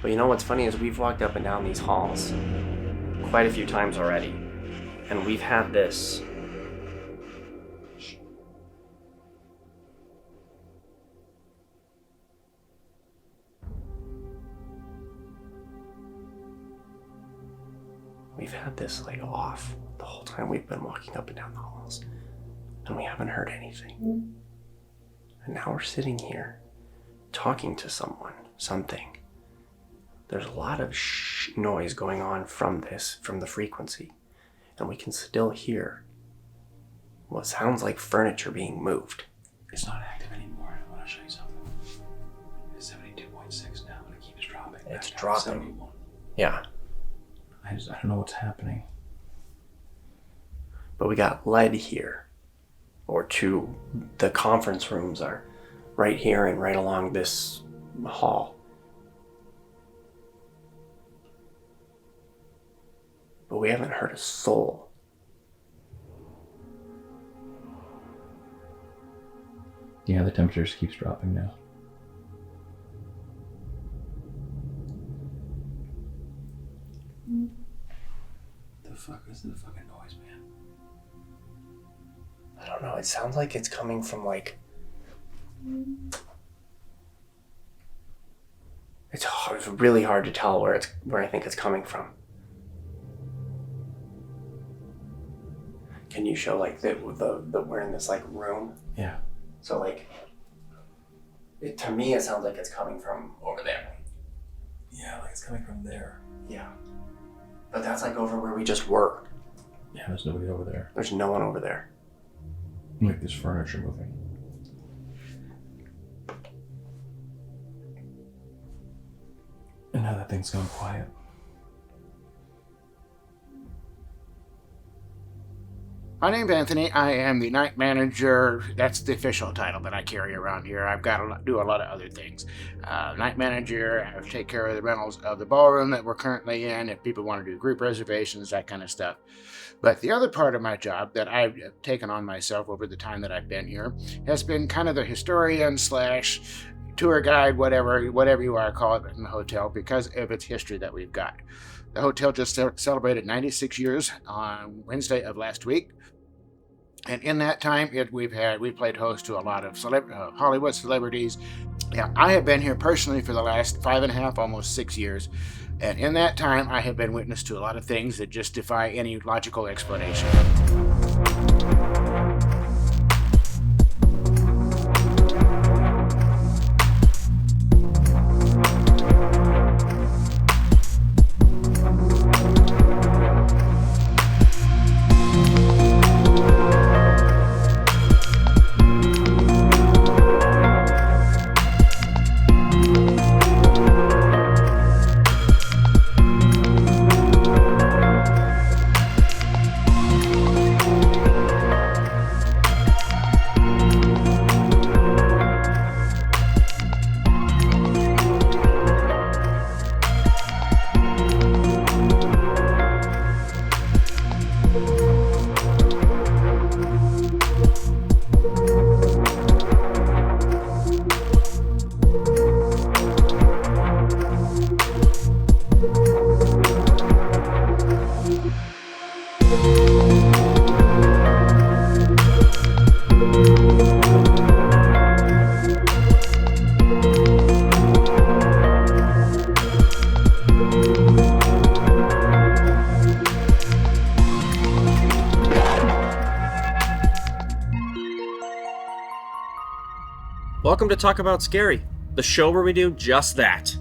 But you know what's funny is we've walked up and down these halls quite a few times already. And we've had this. We've had this like off the whole time we've been walking up and down the halls. And we haven't heard anything. And now we're sitting here talking to someone, something. There's a lot of noise going on from the frequency. And we can still hear what sounds like furniture being moved. It's not active anymore. I want to show you something. It's 72.6 now, but it keeps dropping. It's dropping. 71. Yeah. I don't know what's happening. But we got lead here. The conference rooms are right here and right along this hall. But we haven't heard a soul. Yeah, the temperature just keeps dropping now. The fuck is the fucking noise, man? I don't know, it sounds like it's coming from like... It's really hard to tell where I think it's coming from. Can you show like we're in this like room? Yeah. So like, to me it sounds like it's coming from over there. Yeah, like it's coming from there. Yeah. But that's like over where we just were. Yeah, there's nobody over there. There's no one over there. Like there's furniture moving. And now that thing's gone quiet. My name's Anthony. I am the night manager. That's the official title that I carry around here. I've got to do a lot of other things. Night manager, I take care of the rentals of the ballroom that we're currently in, if people want to do group reservations, that kind of stuff. But the other part of my job that I've taken on myself over the time that I've been here has been kind of the historian / tour guide, whatever you are, call it in the hotel, because of its history that we've got. The hotel just celebrated 96 years on Wednesday of last week. And in that time, we played host to a lot of Hollywood celebrities. Yeah, I have been here personally for the last 5.5, almost 6 years. And in that time, I have been witness to a lot of things that just defy any logical explanation. Welcome to Talk About Scary, the show where we do just that.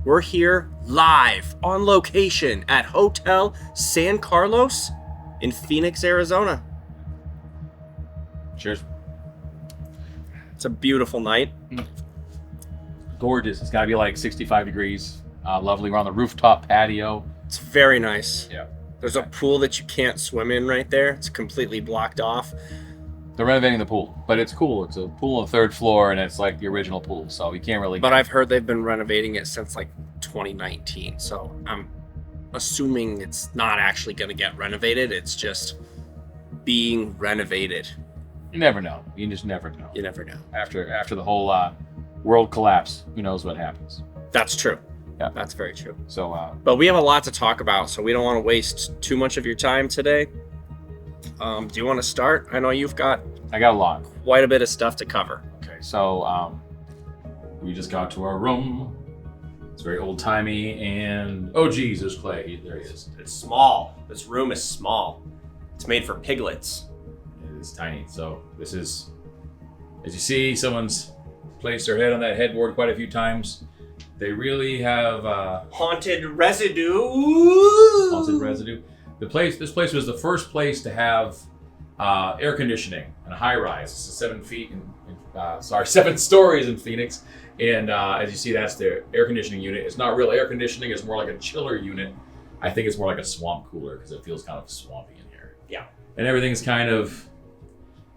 We're here live on location at Hotel San Carlos in Phoenix, Arizona. Cheers. It's a beautiful night. Gorgeous. It's got to be like 65 degrees. Lovely. We're on the rooftop patio. It's very nice. Yeah. There's a pool that you can't swim in right there. It's completely blocked off. They're renovating the pool, but it's cool. It's a pool on the 3rd floor, and it's like the original pool, so you can't really... But I've heard they've been renovating it since like 2019, so I'm assuming it's not actually going to get renovated. It's just being renovated. You never know. You just never know. You never know. After the whole world collapse, who knows what happens? That's true. Yeah. That's very true. So, But we have a lot to talk about, so we don't want to waste too much of your time today. Do you want to start? I know you've got I got a lot. quite a bit of stuff to cover. Okay, so we just got to our room. It's very old-timey, and oh geez, there's Clay. There he is. It's small. This room is small. It's made for piglets. It is tiny. So this is, as you see, someone's placed their head on that headboard quite a few times. They really have Haunted residue. haunted residue. This place was the first place to have air conditioning and a high rise. It's 7 stories in Phoenix. And as you see, that's the air conditioning unit. It's not real air conditioning. It's more like a chiller unit. I think it's more like a swamp cooler because it feels kind of swampy in here. Yeah. And everything's kind of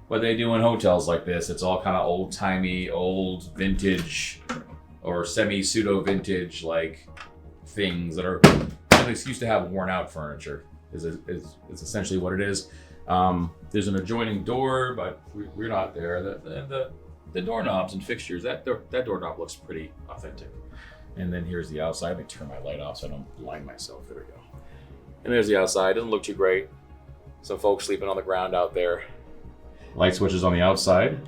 what they do in hotels like this. It's all kind of old-timey, old vintage or semi-pseudo-vintage like things that are at least used to have worn-out furniture is essentially what it is. There's an adjoining door, but we're not there. The doorknobs and fixtures, that doorknob looks pretty authentic. And then here's the outside. Let me turn my light off so I don't blind myself. There we go. And there's the outside. Doesn't look too great. Some folks sleeping on the ground out there. Light switches on the outside.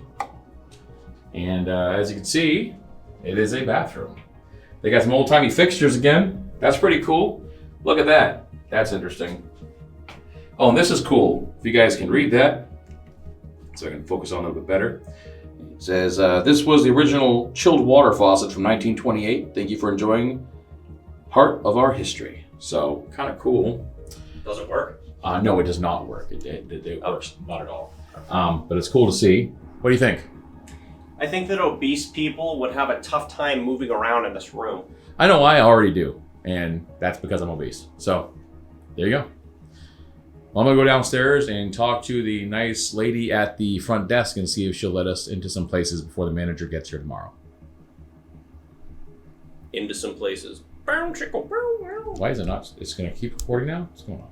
And as you can see, it is a bathroom. They got some old-timey fixtures again. That's pretty cool. Look at that. That's interesting. Oh, and this is cool. If you guys can read that, so I can focus on it a bit better. It says, this was the original chilled water faucet from 1928. Thank you for enjoying part of our history. So, kind of cool. Does it work? No, it does not work. It works not at all. But it's cool to see. What do you think? I think that obese people would have a tough time moving around in this room. I know I already do, and that's because I'm obese. So, there you go. Well, I'm gonna go downstairs and talk to the nice lady at the front desk and see if she'll let us into some places before the manager gets here tomorrow. Into some places. Why is it not? It's gonna keep recording now? What's going on?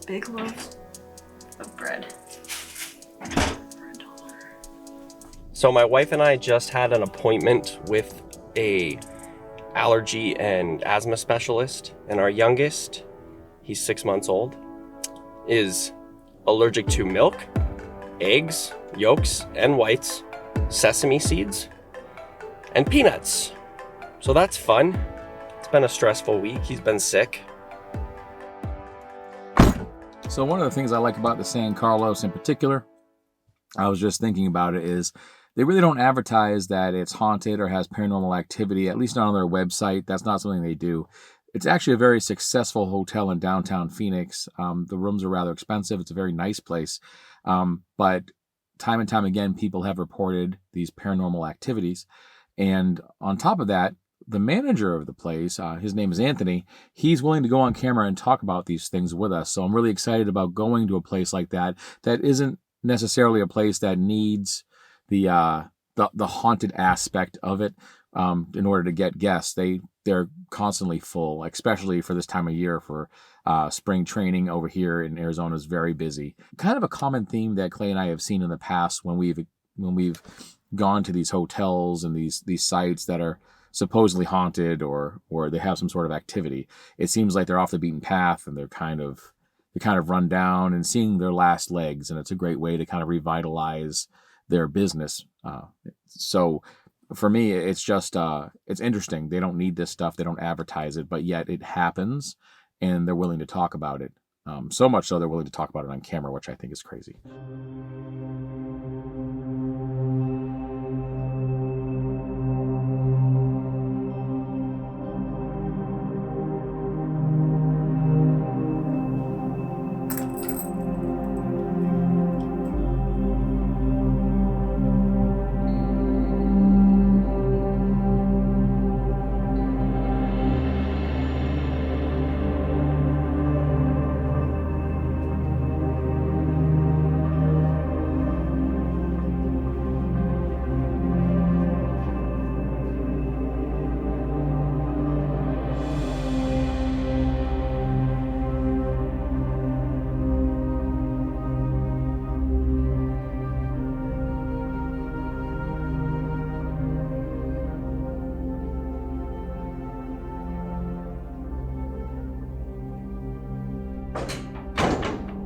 Big loaves of bread for $1. So my wife and I just had an appointment with a allergy and asthma specialist, and our youngest, he's 6 months old, is allergic to milk, eggs, yolks and whites, sesame seeds, and peanuts. So that's fun. It's been a stressful week. He's been sick. So one of the things I like about the San Carlos in particular, I was just thinking about it, is they really don't advertise that it's haunted or has paranormal activity, at least not on their website. That's not something they do. It's actually a very successful hotel in downtown Phoenix. The rooms are rather expensive. It's a very nice place. But time and time again, people have reported these paranormal activities. And on top of that, the manager of the place, his name is Anthony, he's willing to go on camera and talk about these things with us. So I'm really excited about going to a place like that isn't necessarily a place that needs the haunted aspect of it in order to get guests. They're constantly full, especially for this time of year. For spring training over here in Arizona is very busy. Kind of a common theme that Clay and I have seen in the past when we've gone to these hotels and these sites that are supposedly haunted or they have some sort of activity. It seems like they're off the beaten path and they're kind of run down and seeing their last legs, and it's a great way to kind of revitalize their business. So for me, it's just it's interesting. They don't need this stuff. They don't advertise it, but yet it happens, and they're willing to talk about it. So much so they're willing to talk about it on camera, which I think is crazy.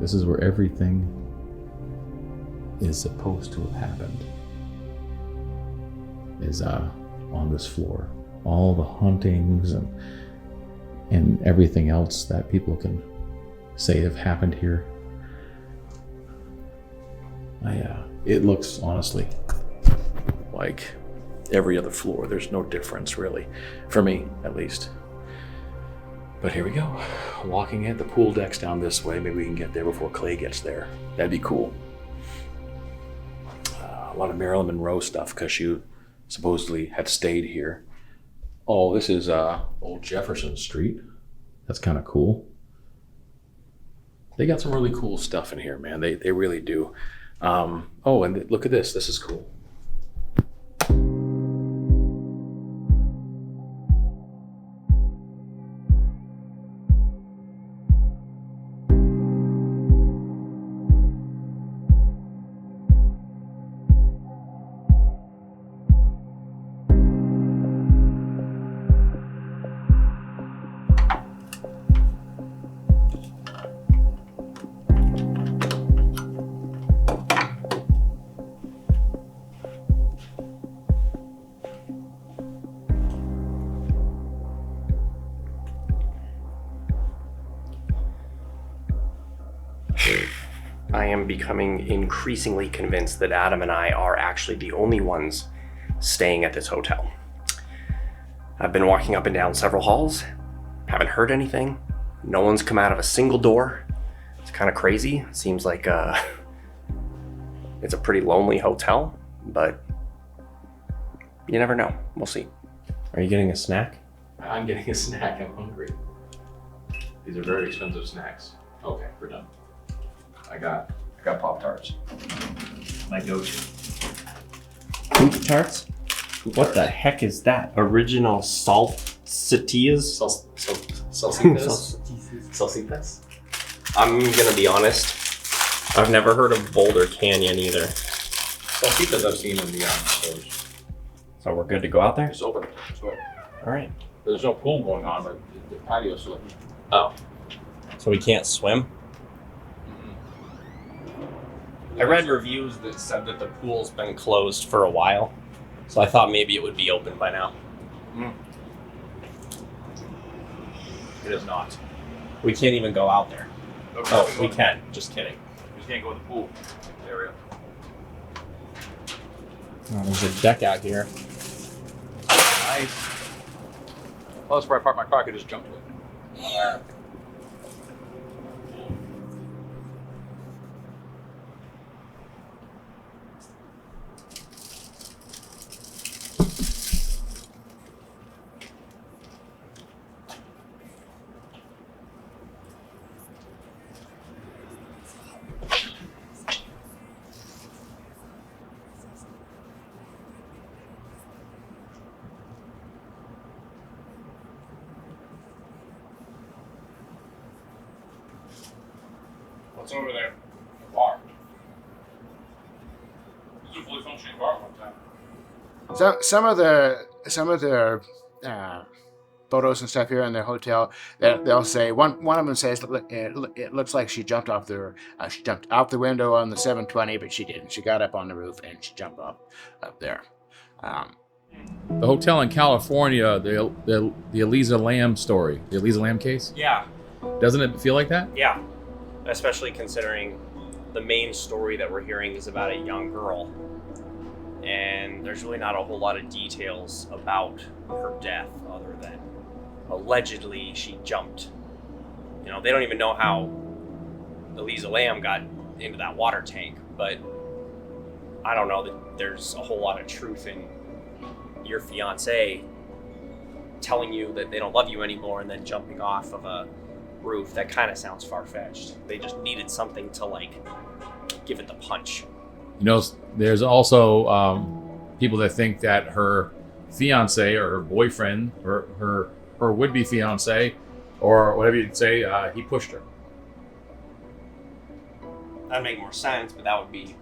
This is where everything is supposed to have happened. Is on this floor. All the hauntings and everything else that people can say have happened here. It looks honestly like every other floor. There's no difference really, for me at least. But here we go. Walking in, the pool deck's down this way. Maybe we can get there before Clay gets there. That'd be cool. A lot of Marilyn Monroe stuff because she supposedly had stayed here. Oh, this is old Jefferson Street. That's kind of cool. They got some really cool stuff in here, man. They really do. Oh, and look at this. This is cool. I am becoming increasingly convinced that Adam and I are actually the only ones staying at this hotel. I've been walking up and down several halls, haven't heard anything. No one's come out of a single door. It's kind of crazy. It seems like it's a pretty lonely hotel, but you never know. We'll see. Are you getting a snack? I'm getting a snack. I'm hungry. These are very expensive snacks. Okay, we're done. I got Pop-Tarts. My go-to. Poop tarts? What the heck is that? Original salsitas? Salsitas? I'm gonna be honest. I've never heard of Boulder Canyon either. Salsitas I've seen in the stores. So we're good to go out there? It's open. Sure. All right. There's no pool going on, but the patio's still open. Oh. So we can't swim? I read reviews that said that the pool's been closed for a while, so I thought maybe it would be open by now. It is not. We can't even go out there. Okay, Oh, we can. Just kidding. You just can't go in the pool area. Oh, there's a deck out here. Nice. Well, that's where I parked my car. I could just jump to it. What's over there? A bar. This is a fully functioning bar one time. Some of the photos and stuff here in their hotel, they'll say one of them says it looks like she jumped off she jumped out the window on the 720, but she didn't. She got up on the roof and she jumped up there. The hotel in California, the Elisa Lam story, the Elisa Lam case. Yeah. Doesn't it feel like that? Yeah. Especially considering the main story that we're hearing is about a young girl. And there's really not a whole lot of details about her death other than allegedly she jumped. You know, they don't even know how Elisa Lam got into that water tank, but I don't know that there's a whole lot of truth in your fiance telling you that they don't love you anymore and then jumping off of a roof. That kind of sounds far-fetched. They just needed something to like give it the punch. You know, there's also people that think that her fiance or her boyfriend or her would-be fiance or whatever you'd say, he pushed her. That'd make more sense, but that would be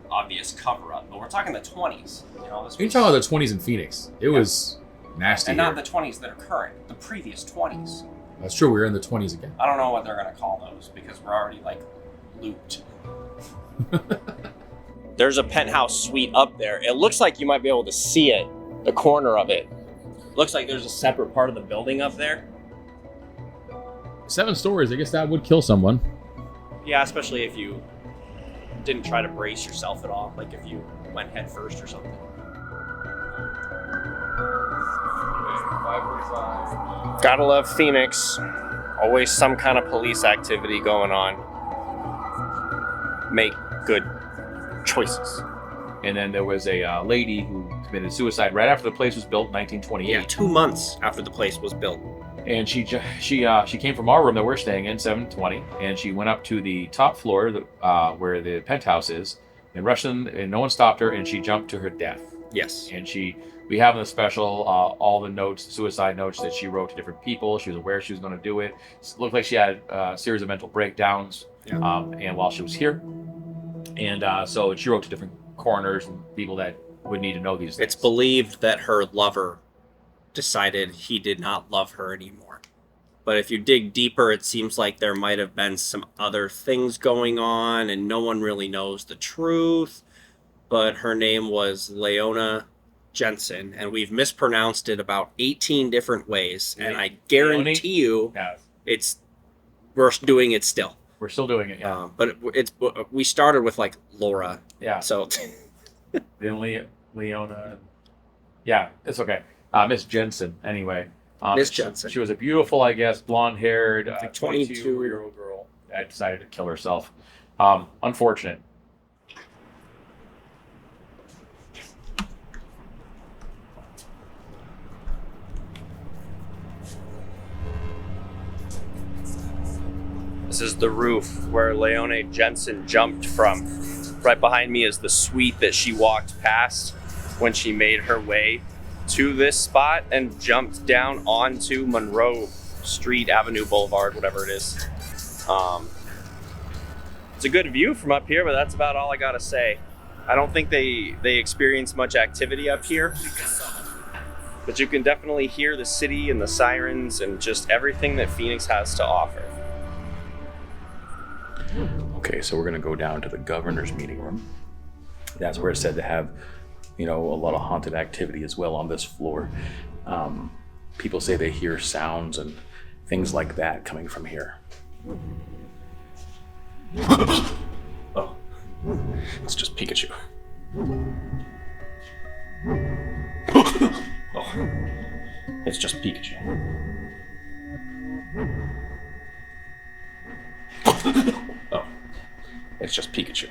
obvious cover-up. But we're talking the 20s. You know, You're talking about the 20s in Phoenix. It was nasty. And here. not the 20s that are current. The previous 20s. That's true. We're in the 20s again. I don't know what they're gonna call those because we're already like looped. There's a penthouse suite up there. It looks like you might be able to see it, the corner of it. Looks like there's a separate part of the building up there. 7 stories. I guess that would kill someone. Yeah, especially if you didn't try to brace yourself at all, like if you went head first or something. 5:45. Gotta love Phoenix. Always some kind of police activity going on. Make good choices. And then there was a lady who committed suicide right after the place was built in 1928. Yeah, 2 months after the place was built. And she came from our room that we're staying in, 720, and she went up to the top floor where the penthouse is, and rushed in, and no one stopped her, and she jumped to her death. Yes. And we have in the special all the notes, suicide notes that she wrote to different people. She was aware she was going to do it. It looked like she had a series of mental breakdowns, and while she was here, and so she wrote to different coroners and people that would need to know these things. It's believed that her lover decided he did not love her anymore. But if you dig deeper, it seems like there might have been some other things going on, and no one really knows the truth. But her name was Leon Jensen, and we've mispronounced it about 18 different ways. And I guarantee you, we're doing it still. We're still doing it, yeah. But we started with like Laura. Yeah. So then Leona. Yeah, it's okay. Miss Jensen, anyway. Miss Jensen. She was a beautiful, I guess, blonde-haired, like 22-year-old girl that decided to kill herself. Unfortunate. This is the roof where Leon Jensen jumped from. Right behind me is the suite that she walked past when she made her way to this spot and jumped down onto Monroe Street, Avenue, Boulevard, whatever it is. It's a good view from up here, but that's about all I gotta say. I don't think they experience much activity up here, but you can definitely hear the city and the sirens and just everything that Phoenix has to offer. Okay, so we're gonna go down to the governor's meeting room. That's where it's said to have, a lot of haunted activity as well on this floor. People say they hear sounds and things like that coming from here. Oh, it's just Pikachu. Oh, it's just Pikachu. Oh, it's just Pikachu.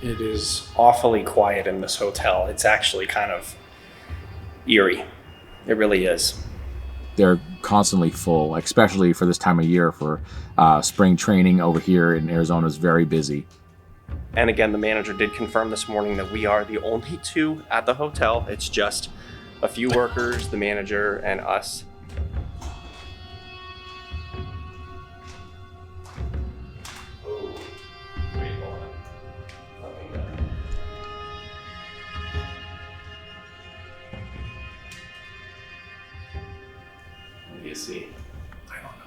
It is awfully quiet in this hotel. It's actually kind of eerie. It really is. They're constantly full, especially for this time of year. For spring training over here in Arizona is very busy. And again, the manager did confirm this morning that we are the only two at the hotel. It's just a few workers, the manager, and us. What do you see? I don't know.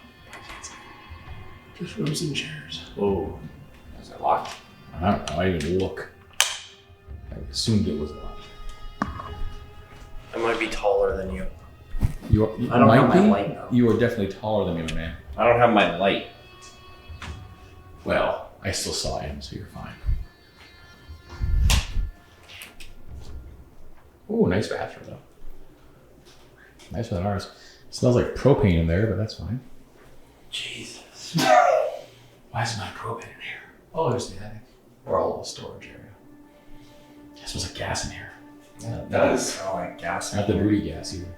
Just rooms and chairs. Oh, is it locked? I don't know. I didn't even look. I assumed it was locked. I might be taller than you. You I don't have might my be. light though. You are definitely taller than me, my man. I don't have my light. Well, I still saw him, so you're fine. Ooh, nice bathroom though. Nicer than ours. Smells like propane in there, but that's fine. Jesus. Why is there not propane in here? Oh, there's the attic. Or a little storage area. It smells like gas in here. Yeah, That does smell like gas. not the booty gas either.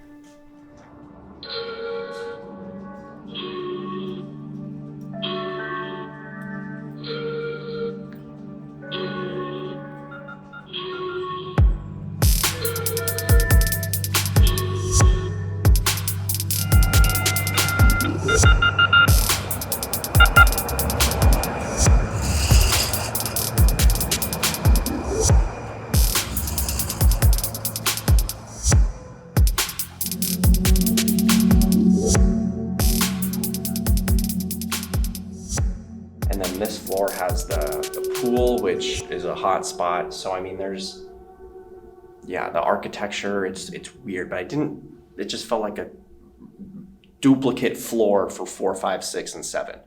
And then this floor has the pool, which is a hot spot. So I mean, there's, yeah, the architecture, it's weird, but it just felt like a duplicate floor for 4, 5, 6, and 7.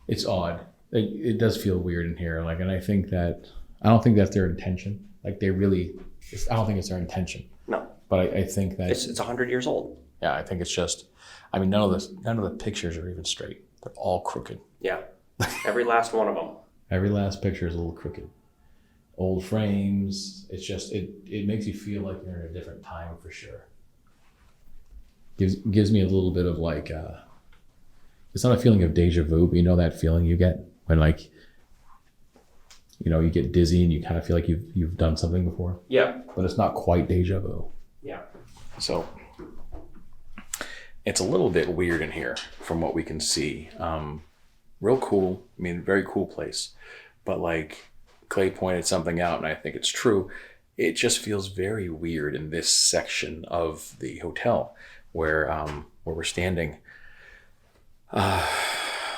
It's odd. It does feel weird in here. Like, and I don't think that's their intention. Like I don't think it's their intention. No, But I think that it's 100 years old. yeah, I think it's just. I mean, none of the pictures are even straight. They're all crooked. Yeah, every last one of them. Every last picture is a little crooked. Old frames. It's just it makes you feel like you're in a different time for sure. Gives me a little bit of like it's not a feeling of deja vu, but you know that feeling you get when like you get dizzy and you kind of feel like you've done something before. Yeah. But it's not quite deja vu. Yeah. So it's a little bit weird in here from what we can see. Real cool. I mean, very cool place. But like Clay pointed something out, and I think it's true. It just feels very weird in this section of the hotel where we're standing.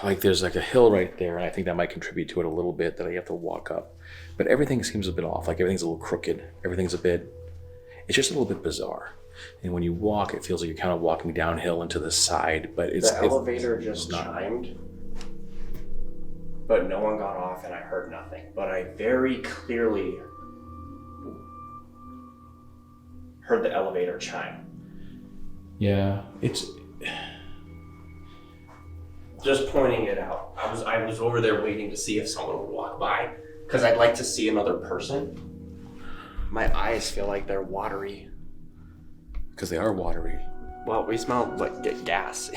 Like there's like a hill right there, and I think that might contribute to it a little bit that you have to walk up. But everything seems a bit off. Like everything's a little crooked. It's just a little bit bizarre. And when you walk, it feels like you're kind of walking downhill into the side, but The elevator just chimed, but no one got off and I heard nothing. But I very clearly heard the elevator chime. Yeah, it's. Just pointing it out. I was over there waiting to see if someone would walk by because I'd like to see another person. My eyes feel like they're watery. because they are watery. Well, we smell like gas.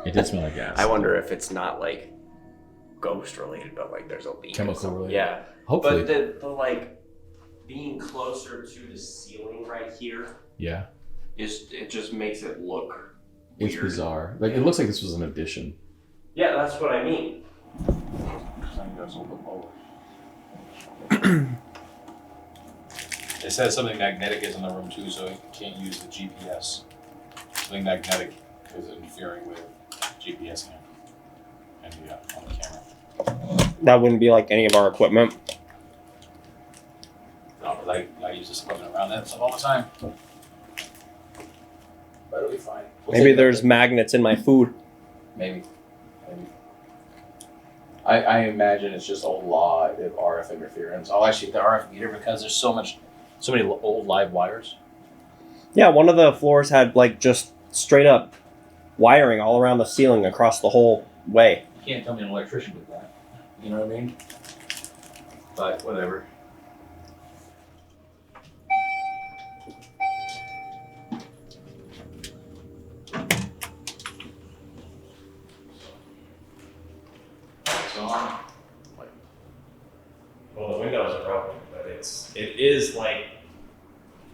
It did smell like gas. I wonder if it's not like ghost related, but like there's a leak. Chemical related. Yeah. Hopefully. But the like being closer to the ceiling right here Yeah. it just makes it look It's weird. bizarre. Like it looks like this was an addition. Yeah, that's what I mean. It says something magnetic is in the room too, so it can't use the GPS. Something magnetic is interfering with GPS and on the camera. That wouldn't be like any of our equipment. No, but I use this equipment around that stuff all the time. But it'll be fine. Maybe there's magnets in my food. Maybe. I imagine it's just a lot of RF interference. I'll actually the RF meter because there's so many old live wires. Yeah, one of the floors had like just straight up wiring all around the ceiling across the whole way. You can't tell me an electrician did that. You know what I mean? But whatever. Well, the windows are broken, but it is like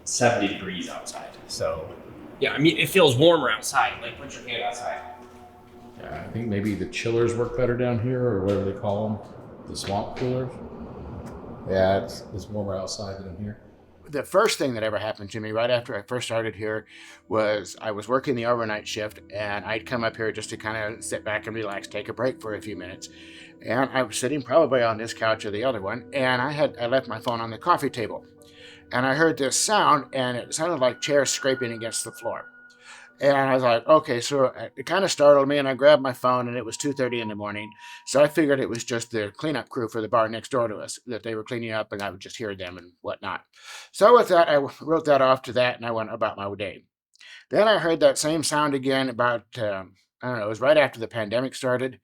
70 degrees outside. So yeah, I mean it feels warmer outside. Like put your hand outside. Yeah, I think maybe the chillers work better down here, or whatever they call them, the swamp coolers. Yeah, it's warmer outside than in here. The first thing that ever happened to me right after I first started here was I was working the overnight shift, and I'd come up here just to kind of sit back and relax, take a break for a few minutes. And I was sitting probably on this couch or the other one, and I left my phone on the coffee table. And I heard this sound, and it sounded like chairs scraping against the floor. And I was like, okay, so it kind of startled me, and I grabbed my phone, and it was 2:30 in the morning. So I figured it was just the cleanup crew for the bar next door to us, that they were cleaning up, and I would just hear them and whatnot. So with that, I wrote that off to that, and I went about my day. Then I heard that same sound again about, I don't know, it was right after the pandemic started.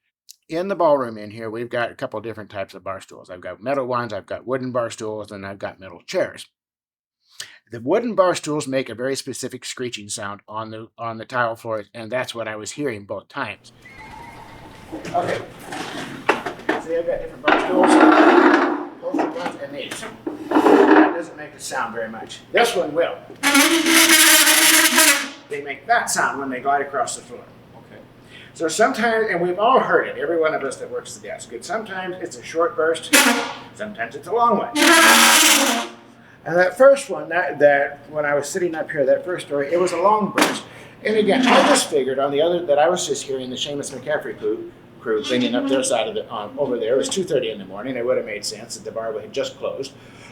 In the ballroom in here, we've got a couple of different types of bar stools. I've got metal ones, I've got wooden bar stools, and I've got metal chairs. The wooden bar stools make a very specific screeching sound on the tile floor, and that's what I was hearing both times. Okay. See, I've got different bar stools, holster ones, and these. That doesn't make a sound very much. This one will. They make that sound when they glide across the floor. Okay. So sometimes, and we've all heard it, every one of us that works the desk, sometimes it's a short burst, sometimes it's a long one. And that first one, that when I was sitting up here, that first story, it was a long burst. And again, I just figured on the other that I was just hearing the Seamus McCaffrey crew cleaning up their side of it over there. It was 2:30 in the morning. It would have made sense that the bar had just closed.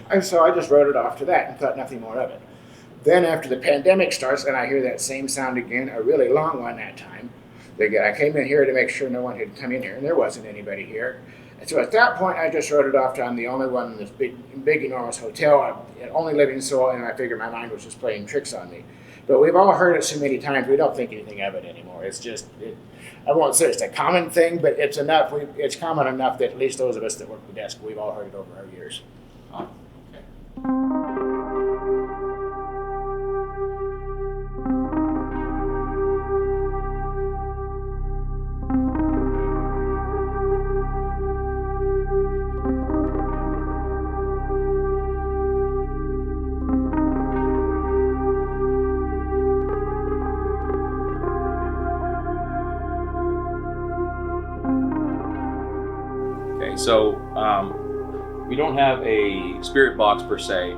And so I just wrote it off to that and thought nothing more of it. Then after the pandemic starts and I hear that same sound again, a really long one that time, I came in here to make sure no one had come in here, and there wasn't anybody here. And so at that point, I just wrote it off to I'm the only one in this big enormous hotel. I'm the only living soul, and I figured my mind was just playing tricks on me. But we've all heard it so many times, we don't think anything of it anymore. It's just, I won't say it's a common thing, but it's enough. It's common enough that at least those of us that work the desk, we've all heard it over our years. Oh, okay. So we don't have a spirit box per se.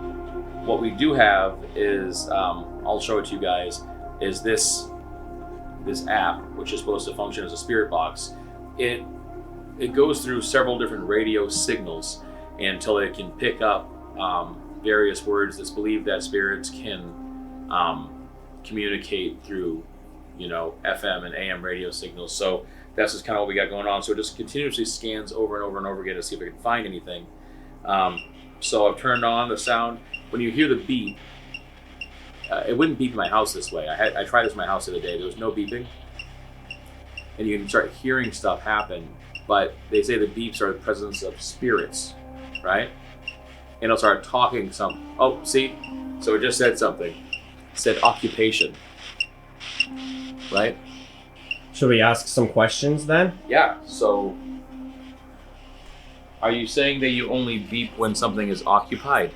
What we do have is, I'll show it to you guys, is this app, which is supposed to function as a spirit box. It goes through several different radio signals until it can pick up various words. It's believed that spirits can communicate through, FM and AM radio signals. So that's just kind of what we got going on. So it just continuously scans over and over and over again to see if it can find anything. So I've turned on the sound. When you hear the beep, it wouldn't beep in my house this way. I tried this in my house the other day. There was no beeping. And you can start hearing stuff happen. But they say the beeps are the presence of spirits, right? And it'll start talking some. Oh, see? So it just said something. It said occupation, right? Should we ask some questions then? Yeah, so are you saying that you only beep when something is occupied?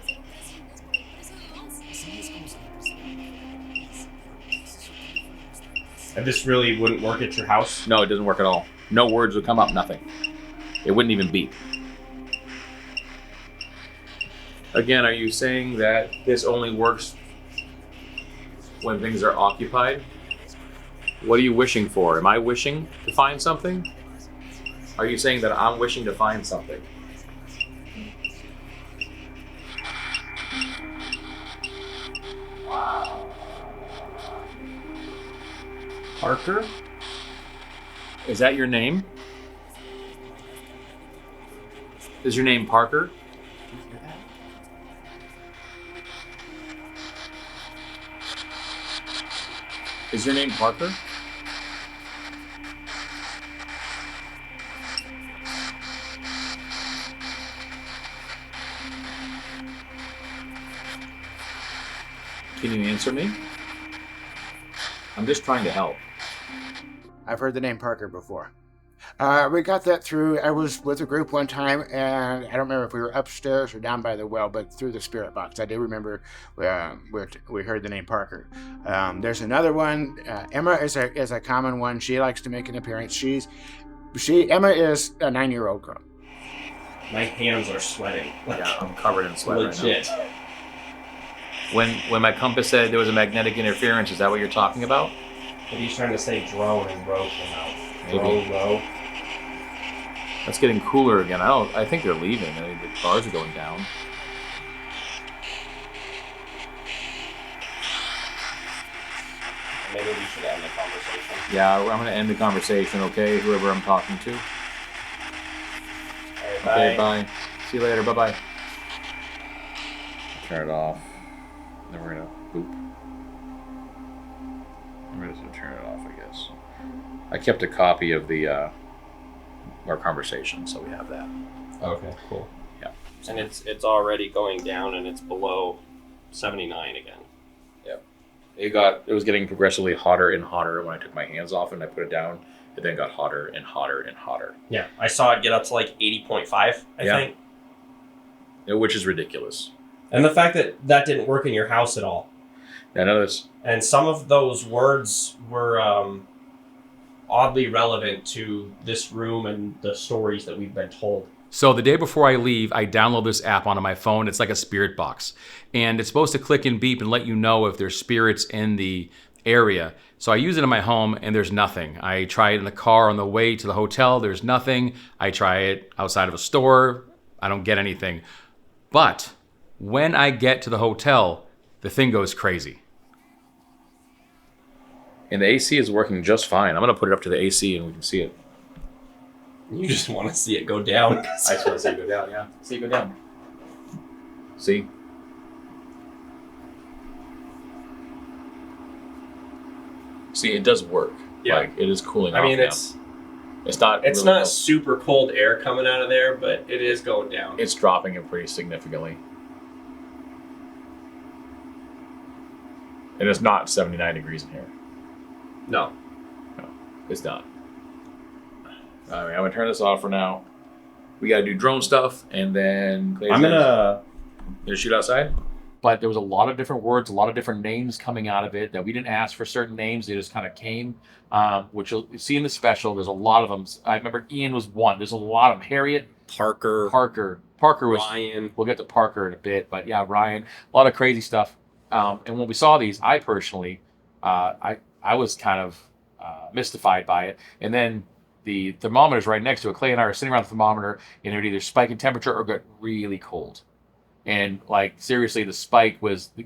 And this really wouldn't work at your house? No, it doesn't work at all. No words would come up, nothing. It wouldn't even beep. Again, are you saying that this only works when things are occupied? What are you wishing for? Am I wishing to find something? Are you saying that I'm wishing to find something? Parker? Is that your name? Is your name Parker? Is your name Parker? Can you answer me? I'm just trying to help. I've heard the name Parker before. We got that through, I was with a group one time, and I don't remember if we were upstairs or down by the well, but through the spirit box. I do remember we heard the name Parker. There's another one. Emma is a common one. She likes to make an appearance. Emma is a 9-year-old girl. My hands are sweating. Yeah, I'm covered in sweat Legit. right now. When my compass said there was a magnetic interference, is that what you're talking about? Maybe he's trying to say drone and row came out. Maybe. Drone, row. That's getting cooler again. I think they're leaving. I mean, the bars are going down. Maybe we should end the conversation. Yeah, I'm going to end the conversation, okay? Whoever I'm talking to. All right, Okay, bye. See you later. Bye-bye. Turn it off. Then we're going to boop. We're just going to turn it off, I guess. I kept a copy of the our conversation, so we have that. Okay, cool. Yeah. And it's already going down, and it's below 79 again. It was getting progressively hotter and hotter when I took my hands off and I put it down. It then got hotter and hotter and hotter. Yeah, I saw it get up to like 80.5, I think. Yeah, which is ridiculous. And the fact that that didn't work in your house at all. Yeah, none of this. And some of those words were oddly relevant to this room and the stories that we've been told. So the day before I leave, I download this app onto my phone. It's like a spirit box. And it's supposed to click and beep and let you know if there's spirits in the area. So I use it in my home and there's nothing. I try it in the car on the way to the hotel. There's nothing. I try it outside of a store. I don't get anything. But when I get to the hotel, the thing goes crazy. And the AC is working just fine. I'm going to put it up to the AC and we can see it. You just want to see it go down. I just want to see it go down, yeah. See it go down. See? See, it does work. Yeah. Like, it is cooling off. I mean, now. it's not really not super cold air coming out of there, but it is going down. It's dropping it pretty significantly. And it's not 79 degrees in here. No. No, it's not. All right, I'm gonna turn this off for now. We gotta do drone stuff, and then I'm gonna shoot outside. But there was a lot of different words, a lot of different names coming out of it that we didn't ask for certain names. They just kind of came, which you'll see in the special. There's a lot of them. I remember Ian was one. There's a lot of them. Harriet. Parker was, Ryan. We'll get to Parker in a bit, but yeah, Ryan. A lot of crazy stuff. And when we saw these, I personally, I was kind of mystified by it. And then the thermometer's right next to it. Clay and I are sitting around the thermometer, and it would either spike in temperature or get really cold. And like seriously, the spike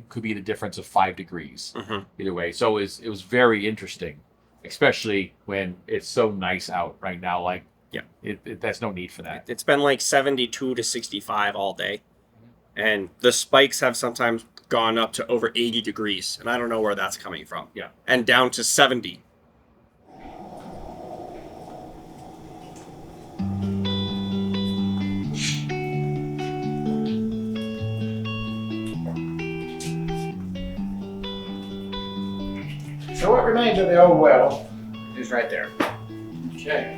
could be the difference of 5 degrees either way. So it was very interesting, especially when it's so nice out right now. Like, yeah, that's no need for that. It's been like 72 to 65 all day, and the spikes have sometimes gone up to over 80 degrees, and I don't know where that's coming from. Yeah, and down to 70. So what remains of the old well is right there. Okay.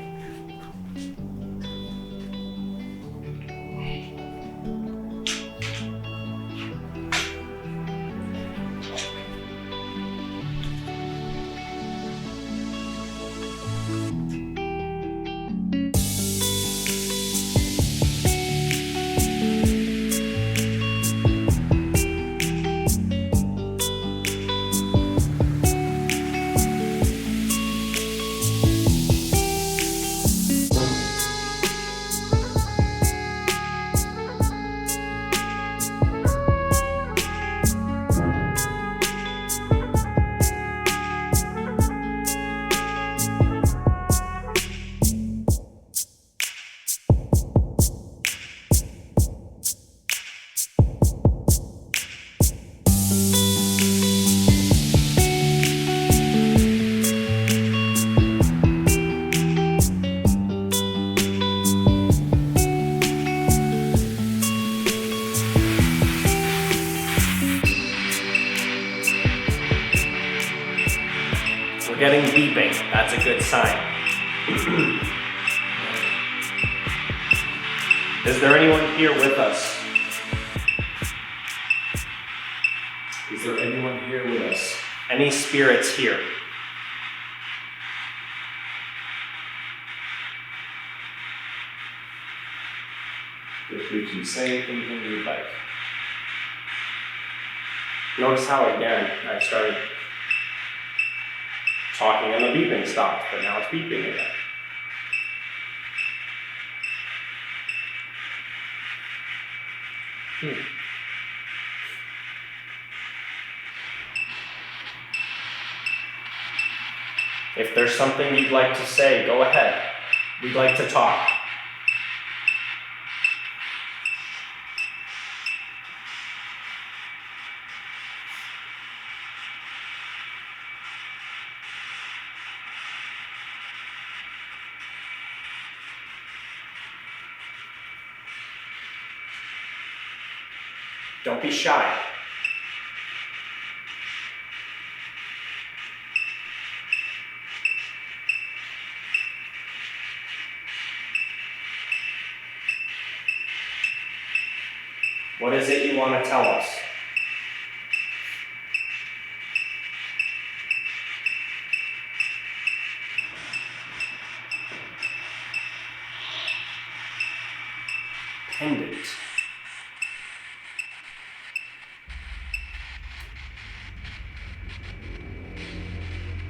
getting beeping. That's a good sign. Is there anyone here with us? Is there anyone here with us? Any spirits here? If we can say anything you'd like. Notice how again I started talking and the beeping stopped, but now it's beeping again. If there's something you'd like to say, go ahead. We'd like to talk. Don't be shy. What is it you want to tell us? Pendant.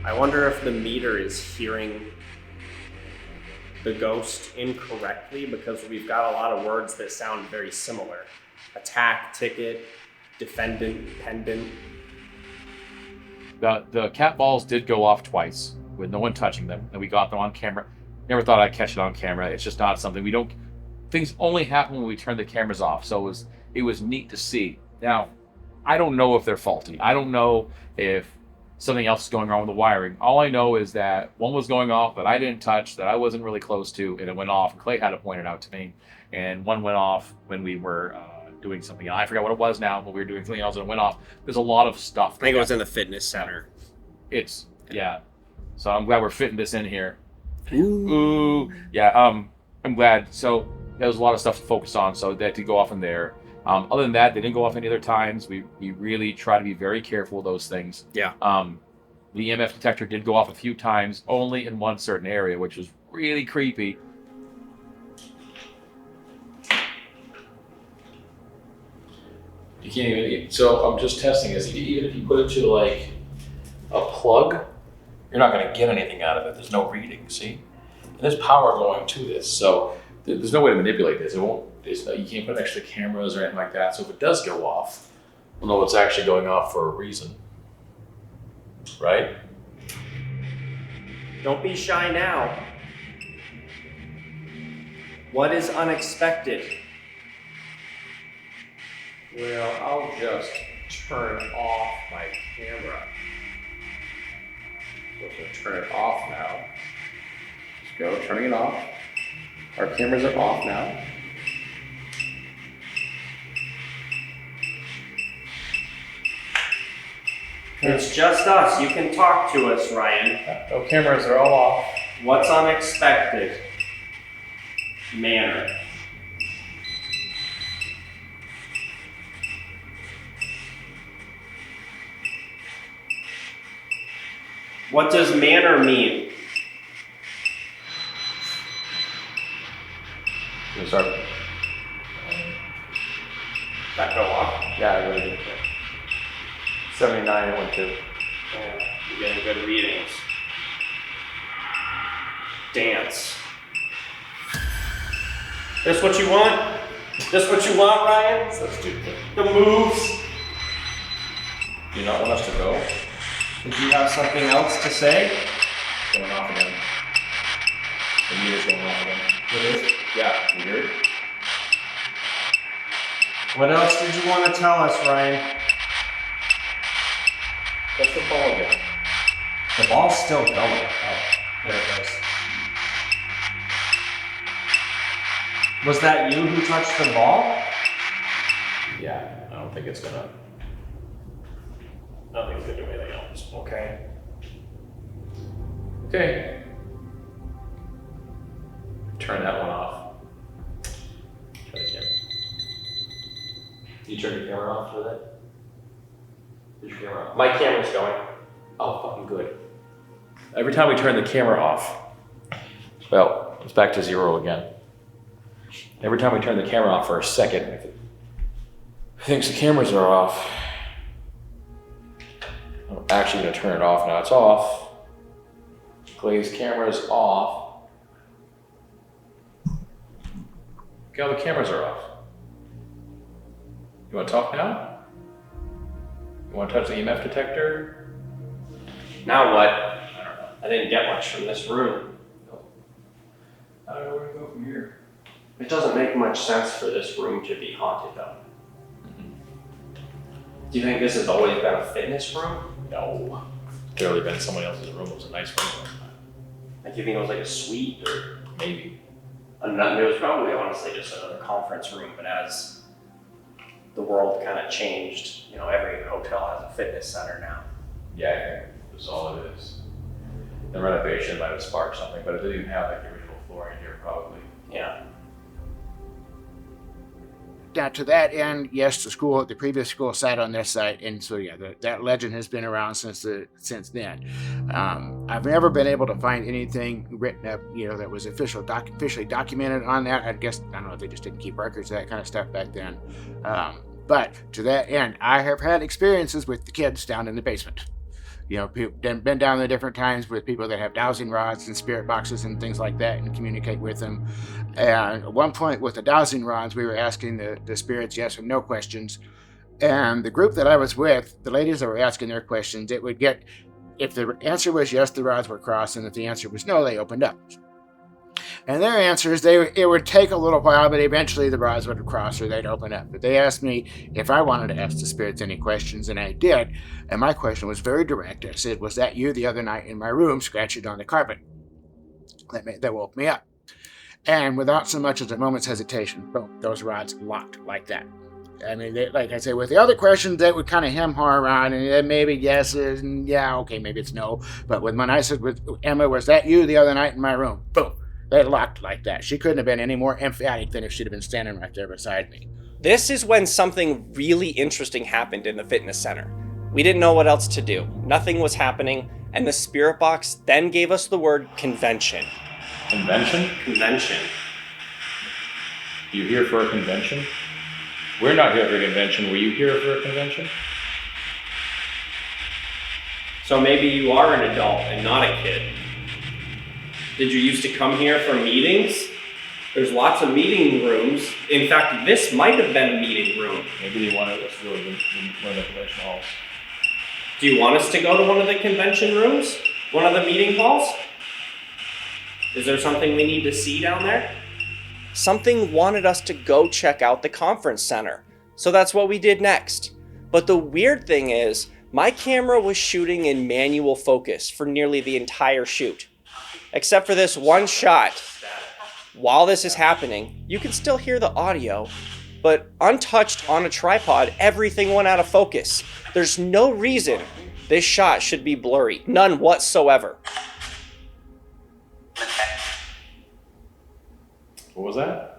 I wonder if the meter is hearing the ghost incorrectly because we've got a lot of words that sound very similar. Attack, ticket, defendant, pendant. The cat balls did go off twice with no one touching them, and we got them on camera. Never thought I'd catch it on camera. It's just not something we don't. Things only happen when we turn the cameras off, so it was neat to see. Now, I don't know if they're faulty. I don't know if something else is going wrong with the wiring. All I know is that one was going off that I didn't touch, that I wasn't really close to, and it went off. Clay had to point it out to me, and one went off when we were doing something. I forgot what it was now, but we were doing something else and it went off. There's a lot of stuff. I think it was in the fitness center. Yeah. So I'm glad we're fitting this in here. Ooh. Yeah. I'm glad. So there was a lot of stuff to focus on, so they had to go off in there. Other than that, they didn't go off any other times. We really try to be very careful of those things. Yeah. The EMF detector did go off a few times, only in one certain area, which was really creepy. You can't even. So I'm just testing this. Even if you put it to like a plug, you're not going to get anything out of it. There's no reading. See, and there's power going to this, so there's no way to manipulate this. It won't. You can't put extra cameras or anything like that. So if it does go off, we'll know it's actually going off for a reason, right? Don't be shy now. What is unexpected? Well, I'll just turn off my camera. So I'm going to turn it off now. Just go, turning it off. Our cameras are off now. It's just us. You can talk to us, Ryan. No cameras are all off. What's unexpected? Manner. What does manner mean? Can we start? That go off? Yeah, I really did. 79 it went to. Yeah, you're getting good readings. Dance. This what you want? This what you want, Ryan? So stupid. The moves? Do you not want us to go? Did you have something else to say? Going off again. The meter's going off again. It is. Yeah, you hear it? What else did you want to tell us, Ryan? That's the ball again. The ball's still going. Oh, there it goes. Was that you who touched the ball? Yeah, I don't think it's gonna. I don't think it's gonna do anything else. Okay. Okay. Turn that one off. Turn the camera. You turned your camera off for that? Is your camera off? My camera's going. Oh, fucking good. Every time we turn the camera off, well, it's back to 0 again. Every time we turn the camera off for a second, if it thinks the cameras are off, I'm actually going to turn it off now. It's off. Glaze camera is off. Okay, all the cameras are off. You want to talk now? You want to touch the EMF detector? Now what? I don't know. I didn't get much from this room. I don't know where to go from here. It doesn't make much sense for this room to be haunted though. Do you think this has always been a fitness room? No. Clearly been someone else's room. It was a nice room. Like you think it was like a suite or? Maybe. It was probably honestly just another conference room, but as the world kind of changed, you know, every hotel has a fitness center now. Yeah, I think that's all it is. The renovation might have sparked something, but it didn't even have like the original flooring here probably. Yeah. Now, to that end, yes, the previous school sat on this site, and so yeah, that legend has been around since then. I've never been able to find anything written up, you know, that was officially documented on that. I guess I don't know if they just didn't keep records of that kind of stuff back then. But to that end, I have had experiences with the kids down in the basement. You know, been down there different times with people that have dowsing rods and spirit boxes and things like that and communicate with them. And at one point with the dowsing rods, we were asking the spirits yes or no questions. And the group that I was with, the ladies that were asking their questions, it would get, if the answer was yes, the rods were crossed, and if the answer was no, they opened up. And their answers, it would take a little while, but eventually the rods would cross or they'd open up. But they asked me if I wanted to ask the spirits any questions, and I did. And my question was very direct. I said, was that you the other night in my room scratching on the carpet? That woke me up. And without so much as a moment's hesitation, boom, those rods locked like that. I mean, like I say, with the other questions, that would kind of hem-har around, and maybe yes, and yeah, okay, maybe it's no. But when I said, with Emma, was that you the other night in my room? Boom. They locked like that. She couldn't have been any more emphatic than if she'd have been standing right there beside me. This is when something really interesting happened in the fitness center. We didn't know what else to do. Nothing was happening, and the spirit box then gave us the word convention. Convention? Convention. You here for a convention? We're not here for a convention. Were you here for a convention? So maybe you are an adult and not a kid. Did you used to come here for meetings? There's lots of meeting rooms. In fact, this might have been a meeting room. Maybe they wanted us to go to one of the convention halls. Do you want us to go to one of the convention rooms? One of the meeting halls? Is there something we need to see down there? Something wanted us to go check out the conference center. So that's what we did next. But the weird thing is, my camera was shooting in manual focus for nearly the entire shoot. Except for this one shot. While this is happening, you can still hear the audio, but untouched on a tripod, everything went out of focus. There's no reason this shot should be blurry. None whatsoever. What was that?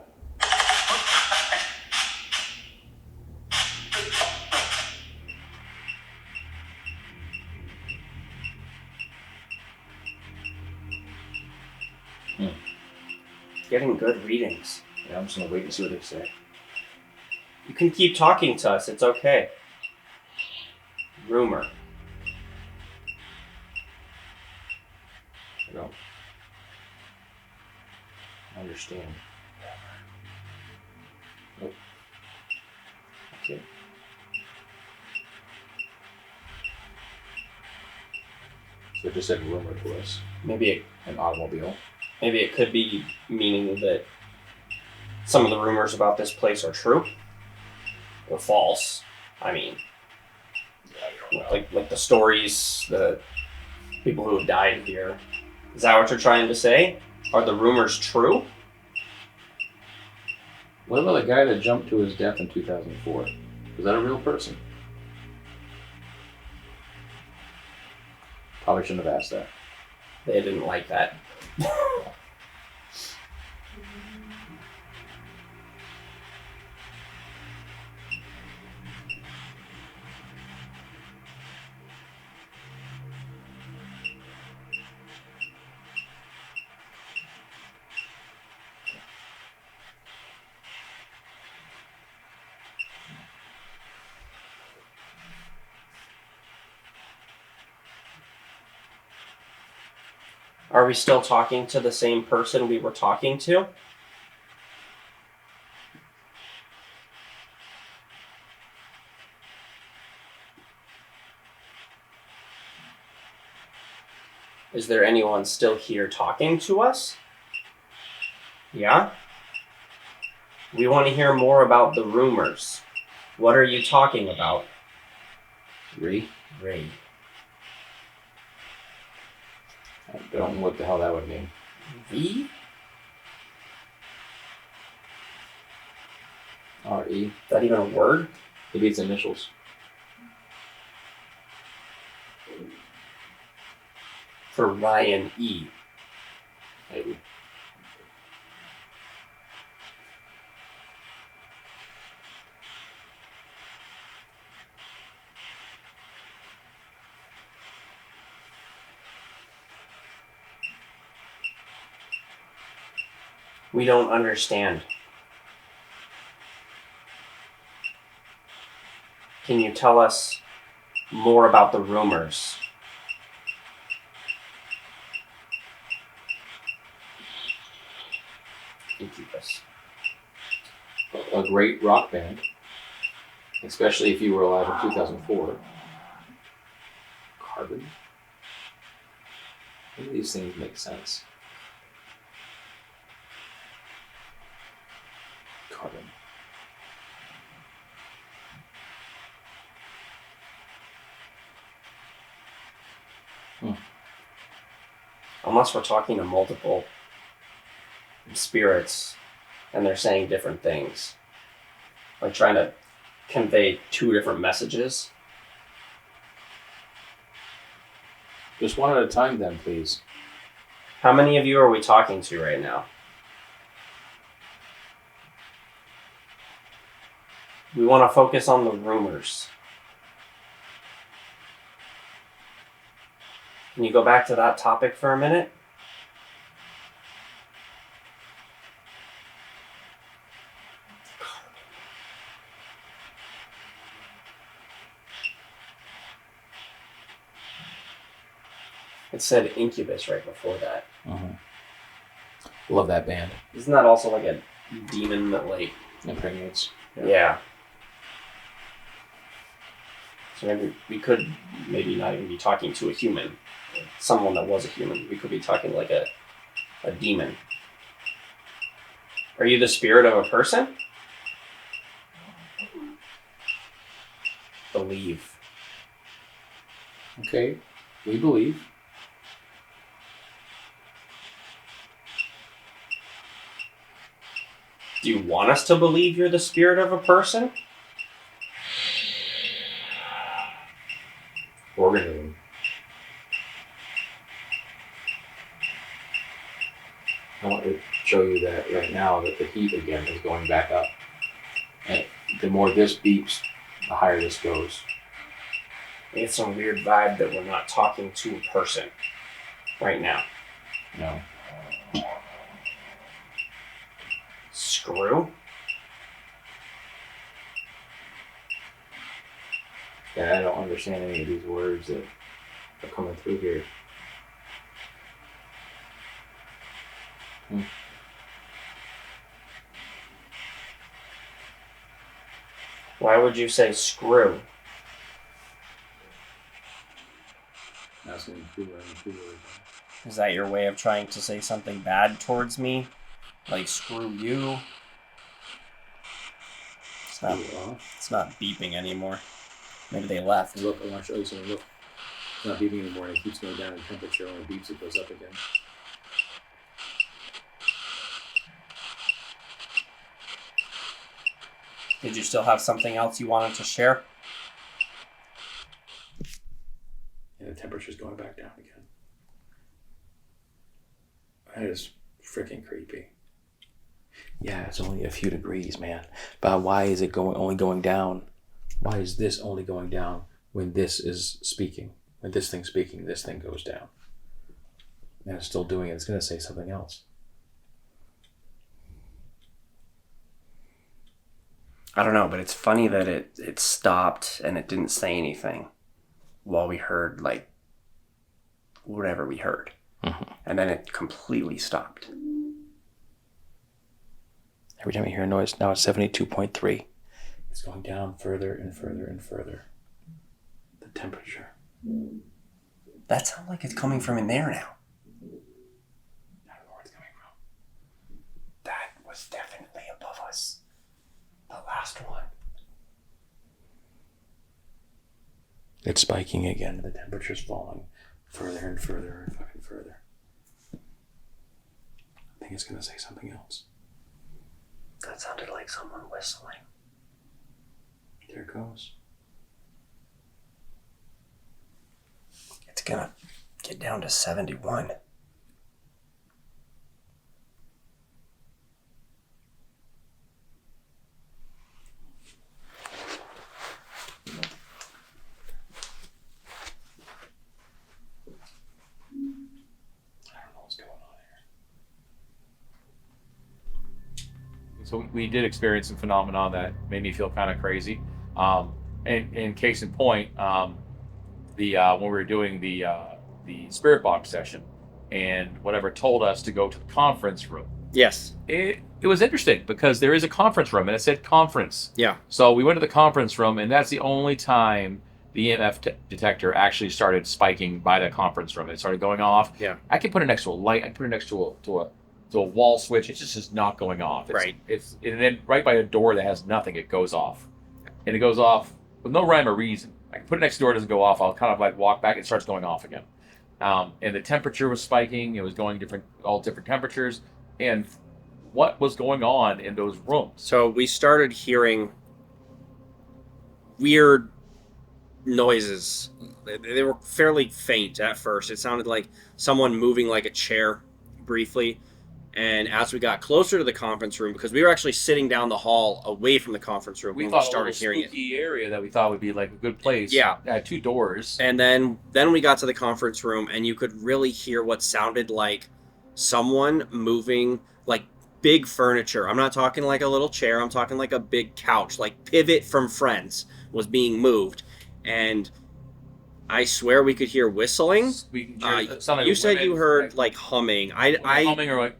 Getting good readings. Yeah, I'm just gonna wait and see what they say. You can keep talking to us, it's okay. Rumor. I don't understand. Nope. Okay. So it just said rumor to us. Maybe An automobile. it could be meaning that some of the rumors about this place are true or false. I mean, like the stories, the people who have died here. Is that what you're trying to say? Are the rumors true? What about the guy that jumped to his death in 2004? Was that a real person? Probably shouldn't have asked that. They didn't like that. Are we still talking to the same person we were talking to? Is there anyone still here talking to us? Yeah? We want to hear more about the rumors. What are you talking about? Ray? Ray. I don't know what the hell that would mean. V? R-E? Is that even a word? Maybe it's initials. For Ryan E. Maybe. We don't understand. Can you tell us more about the rumors? Incubus. A great rock band, especially if you were alive in 2004. Carbon? None of these things make sense. Carbon. Unless we're talking to multiple spirits and they're saying different things. Like trying to convey two different messages. Just one at a time then, please. How many of you are we talking to right now? We want to focus on the rumors. Can you go back to that topic for a minute? It said Incubus right before that. Love that band. Isn't that also like a demon that like... Impregnates. Yeah. So maybe we could maybe not even be talking to a human. Someone that was a human. We could be talking like a demon. Are you the spirit of a person? Believe. Okay, we believe. Do you want us to believe you're the spirit of a person? Organism. I want to show you that right now that the heat again is going back up. And the more this beeps, the higher this goes. It's some weird vibe that we're not talking to a person right now. No. Screw? Yeah, I don't understand any of these words that are coming through here. Why would you say screw? That's going to be Is that your way of trying to say something bad towards me? Like screw you? It's not beeping anymore. Maybe they left. Look, I want to show you something. Look, it's not beeping anymore. It keeps going down in temperature. When it beeps, it goes up again. Did you still have something else you wanted to share? Yeah, the temperature's going back down again. That is freaking creepy. Yeah, it's only a few degrees, man. But why is it only going down? Why is this only going down when this is speaking? When this thing's speaking, this thing goes down. And it's still doing it. It's going to say something else. I don't know, but it's funny that it stopped and it didn't say anything while we heard, like, whatever we heard. and then it completely stopped. Every time you hear a noise, now it's 72.3. It's going down further and further and further. The temperature. That sounds like it's coming from in there now. I don't know where it's coming from. That was definitely above us. The last one. It's spiking again. The temperature's falling further and further and fucking further. I think it's gonna say something else. That sounded like someone whistling. There it goes. It's gonna get down to 71. So we did experience some phenomena that made me feel kind of crazy. And case in point, when we were doing the spirit box session, and whatever told us to go to the conference room. Yes. It was interesting because there is a conference room and it said conference. Yeah. So we went to the conference room, and that's the only time the EMF detector actually started spiking by the conference room. It started going off. Yeah. I can put it next to a light. I can put it next to a wall switch. It just is not going off. It's and then right by a door that has nothing, it goes off, and it goes off with no rhyme or reason. I can put it next door, it doesn't go off. I'll kind of like walk back, it starts going off again. And the temperature was spiking. It was going all different temperatures. And what was going on in those rooms? So we started hearing weird noises. They were fairly faint at first. It sounded like someone moving like a chair briefly. And as we got closer to the conference room, because we were actually sitting down the hall away from the conference room We when thought we started hearing it. spooky area that we thought would be like a good place. Yeah. It had 2 doors. And then we got to the conference room, and you could really hear what sounded like someone moving like big furniture. I'm not talking like a little chair. I'm talking like a big couch, like Pivot from Friends was being moved. And I swear we could hear whistling. You said you heard like humming. Humming or like...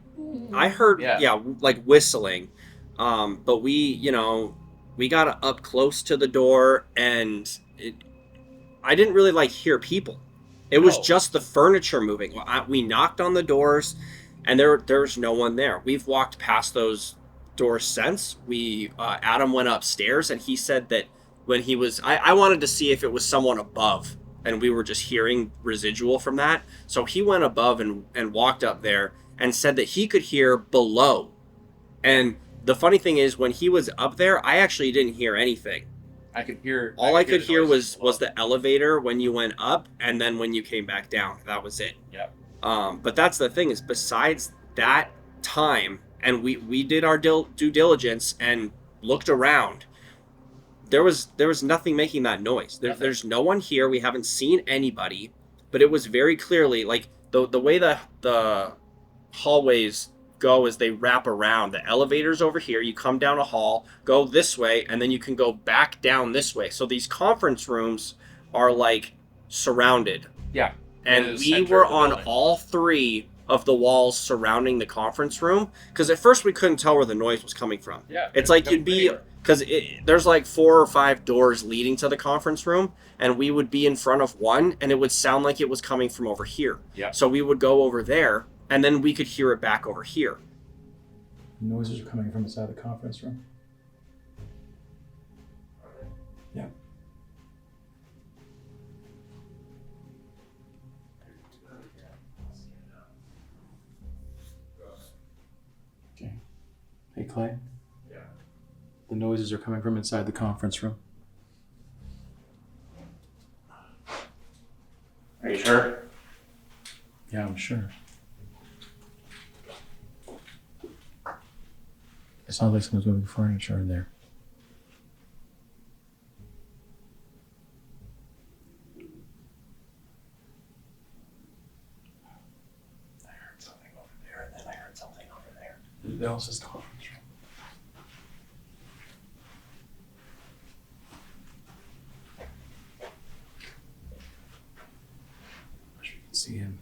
I heard, like whistling. But we got up close to the door, and I didn't really like hear people. It was just the furniture moving. We knocked on the doors, and there's no one there. We've walked past those doors since. Adam went upstairs, and he said that when he was, I wanted to see if it was someone above, and we were just hearing residual from that. So he went above and walked up there and said that he could hear below. And the funny thing is, when he was up there, I actually didn't hear anything. I could hear... All I could hear was the elevator when you went up, and then when you came back down. That was it. Yep. But that's the thing, is besides that time, and we did our due diligence and looked around, there was nothing making that noise. There's no one here. We haven't seen anybody, but it was very clearly, like, the way the hallways go is they wrap around. The elevator's over here. You come down a hall, go this way, and then you can go back down this way. So these conference rooms are like surrounded. Yeah. And we were on all 3 of the walls surrounding the conference room, because at first we couldn't tell where the noise was coming from. Yeah. It's like you'd be, because there's like 4 or 5 doors leading to the conference room, and we would be in front of one, and it would sound like it was coming from over here. Yeah. So we would go over there, and then we could hear it back over here. Noises are coming from inside the conference room. Yeah. Okay. Hey, Clay. Yeah. The noises are coming from inside the conference room. Are you sure? Yeah, I'm sure. It sounds like someone's moving furniture in there. I heard something over there, and then I heard something over there. Who else is conference room? Wish we could see him.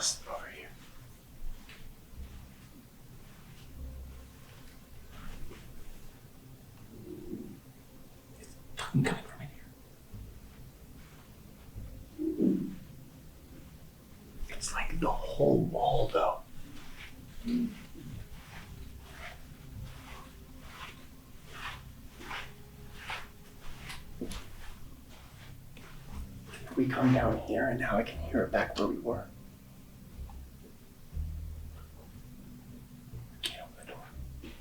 busted over here. It's fucking coming from in here. It's like the whole wall, though. We come down here and now I can hear it back where we were. I can't open the door. Can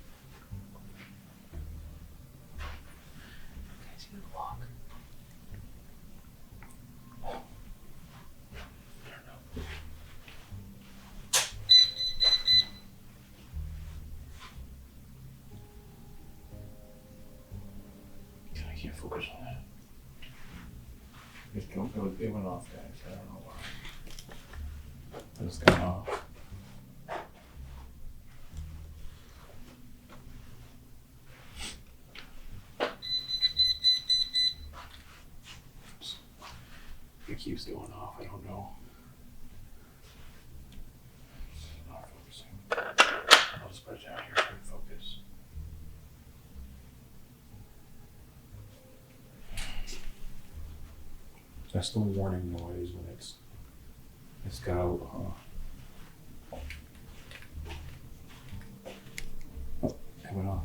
I see the lock? I don't know. I can't focus on that. It went off, guys. I don't know why. It just got off. It keeps going off. I don't know. It's not focusing. I'll just put it down here so we can focus. That's the warning noise when it's got a, oh, it went off.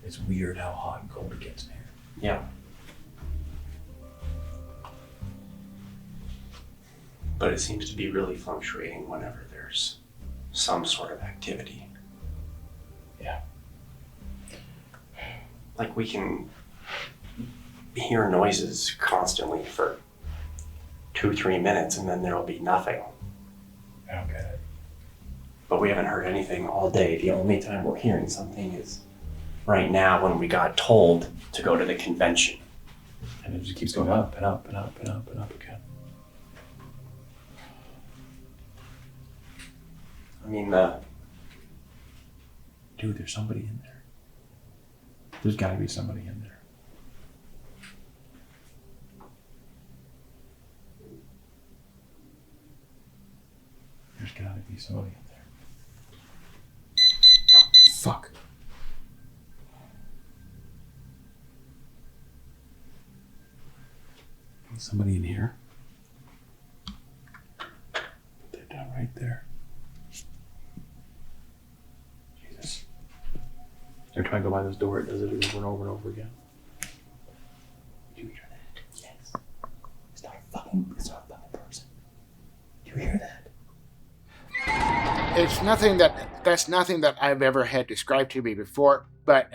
It's weird how hot and cold it gets in here. Yeah. But it seems to be really fluctuating whenever there's some sort of activity. Yeah. Like we can hear noises constantly for 2-3 minutes and then there'll be nothing. I don't get it. But we haven't heard anything all day. The only time we're hearing something is right now when we got told to go to the convention. And it just keeps going up and up and up and up and up again. I mean, Dude, there's somebody in there. There's gotta be somebody in there. There's gotta be somebody in there. Fuck. Somebody in here. They're down right there. Jesus. Every time I go by this door, it does it over and over and over again. Do you hear that? Yes. It's not a fucking person. Do you hear that? It's nothing that's nothing that I've ever had described to me before, but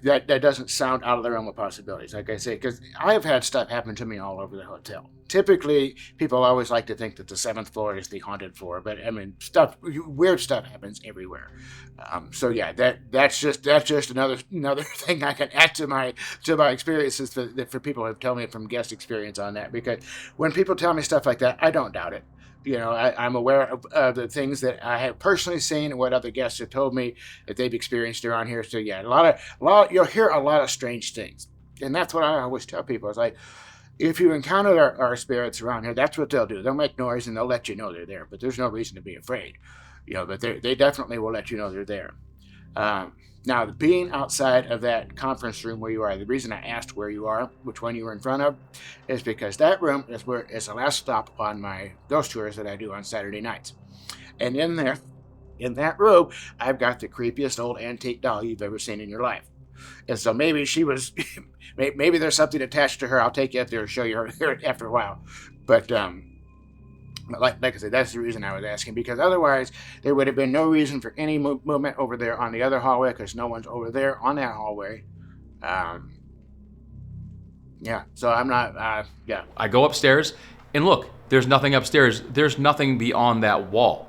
that doesn't sound out of the realm of possibilities, like I say, because I've had stuff happen to me all over the hotel. Typically, people always like to think that the 7th floor is the haunted floor, but I mean, weird stuff happens everywhere. So yeah, that's just another thing I can add to my experiences for people who have told me from guest experience on that. Because when people tell me stuff like that, I don't doubt it. You know, I'm aware of the things that I have personally seen and what other guests have told me that they've experienced around here. So yeah, a lot you'll hear a lot of strange things, and that's what I always tell people. It's like, if you encounter our spirits around here, that's what they'll do. They'll make noise and they'll let you know they're there, but there's no reason to be afraid. You know, but they definitely will let you know they're there. Now, being outside of that conference room where you are, the reason I asked where you are, which one you were in front of, is because that room is the last stop on my ghost tours that I do on Saturday nights. And in that room, I've got the creepiest old antique doll you've ever seen in your life. And so maybe maybe there's something attached to her. I'll take you up there and show you her after a while. But like I said, that's the reason I was asking, because otherwise there would have been no reason for any movement over there on the other hallway, because no one's over there on that hallway. Yeah, so I'm not, yeah. I go upstairs, and look, there's nothing upstairs. There's nothing beyond that wall.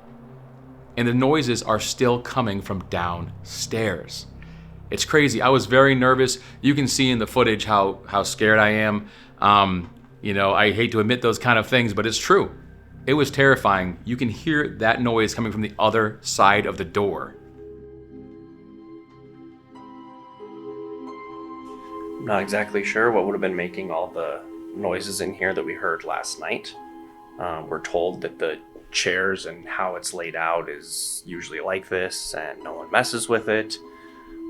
And the noises are still coming from downstairs. It's crazy. I was very nervous. You can see in the footage how scared I am. You know, I hate to admit those kind of things, but it's true. It was terrifying. You can hear that noise coming from the other side of the door. I'm not exactly sure what would have been making all the noises in here that we heard last night. We're told that the chairs and how it's laid out is usually like this and no one messes with it.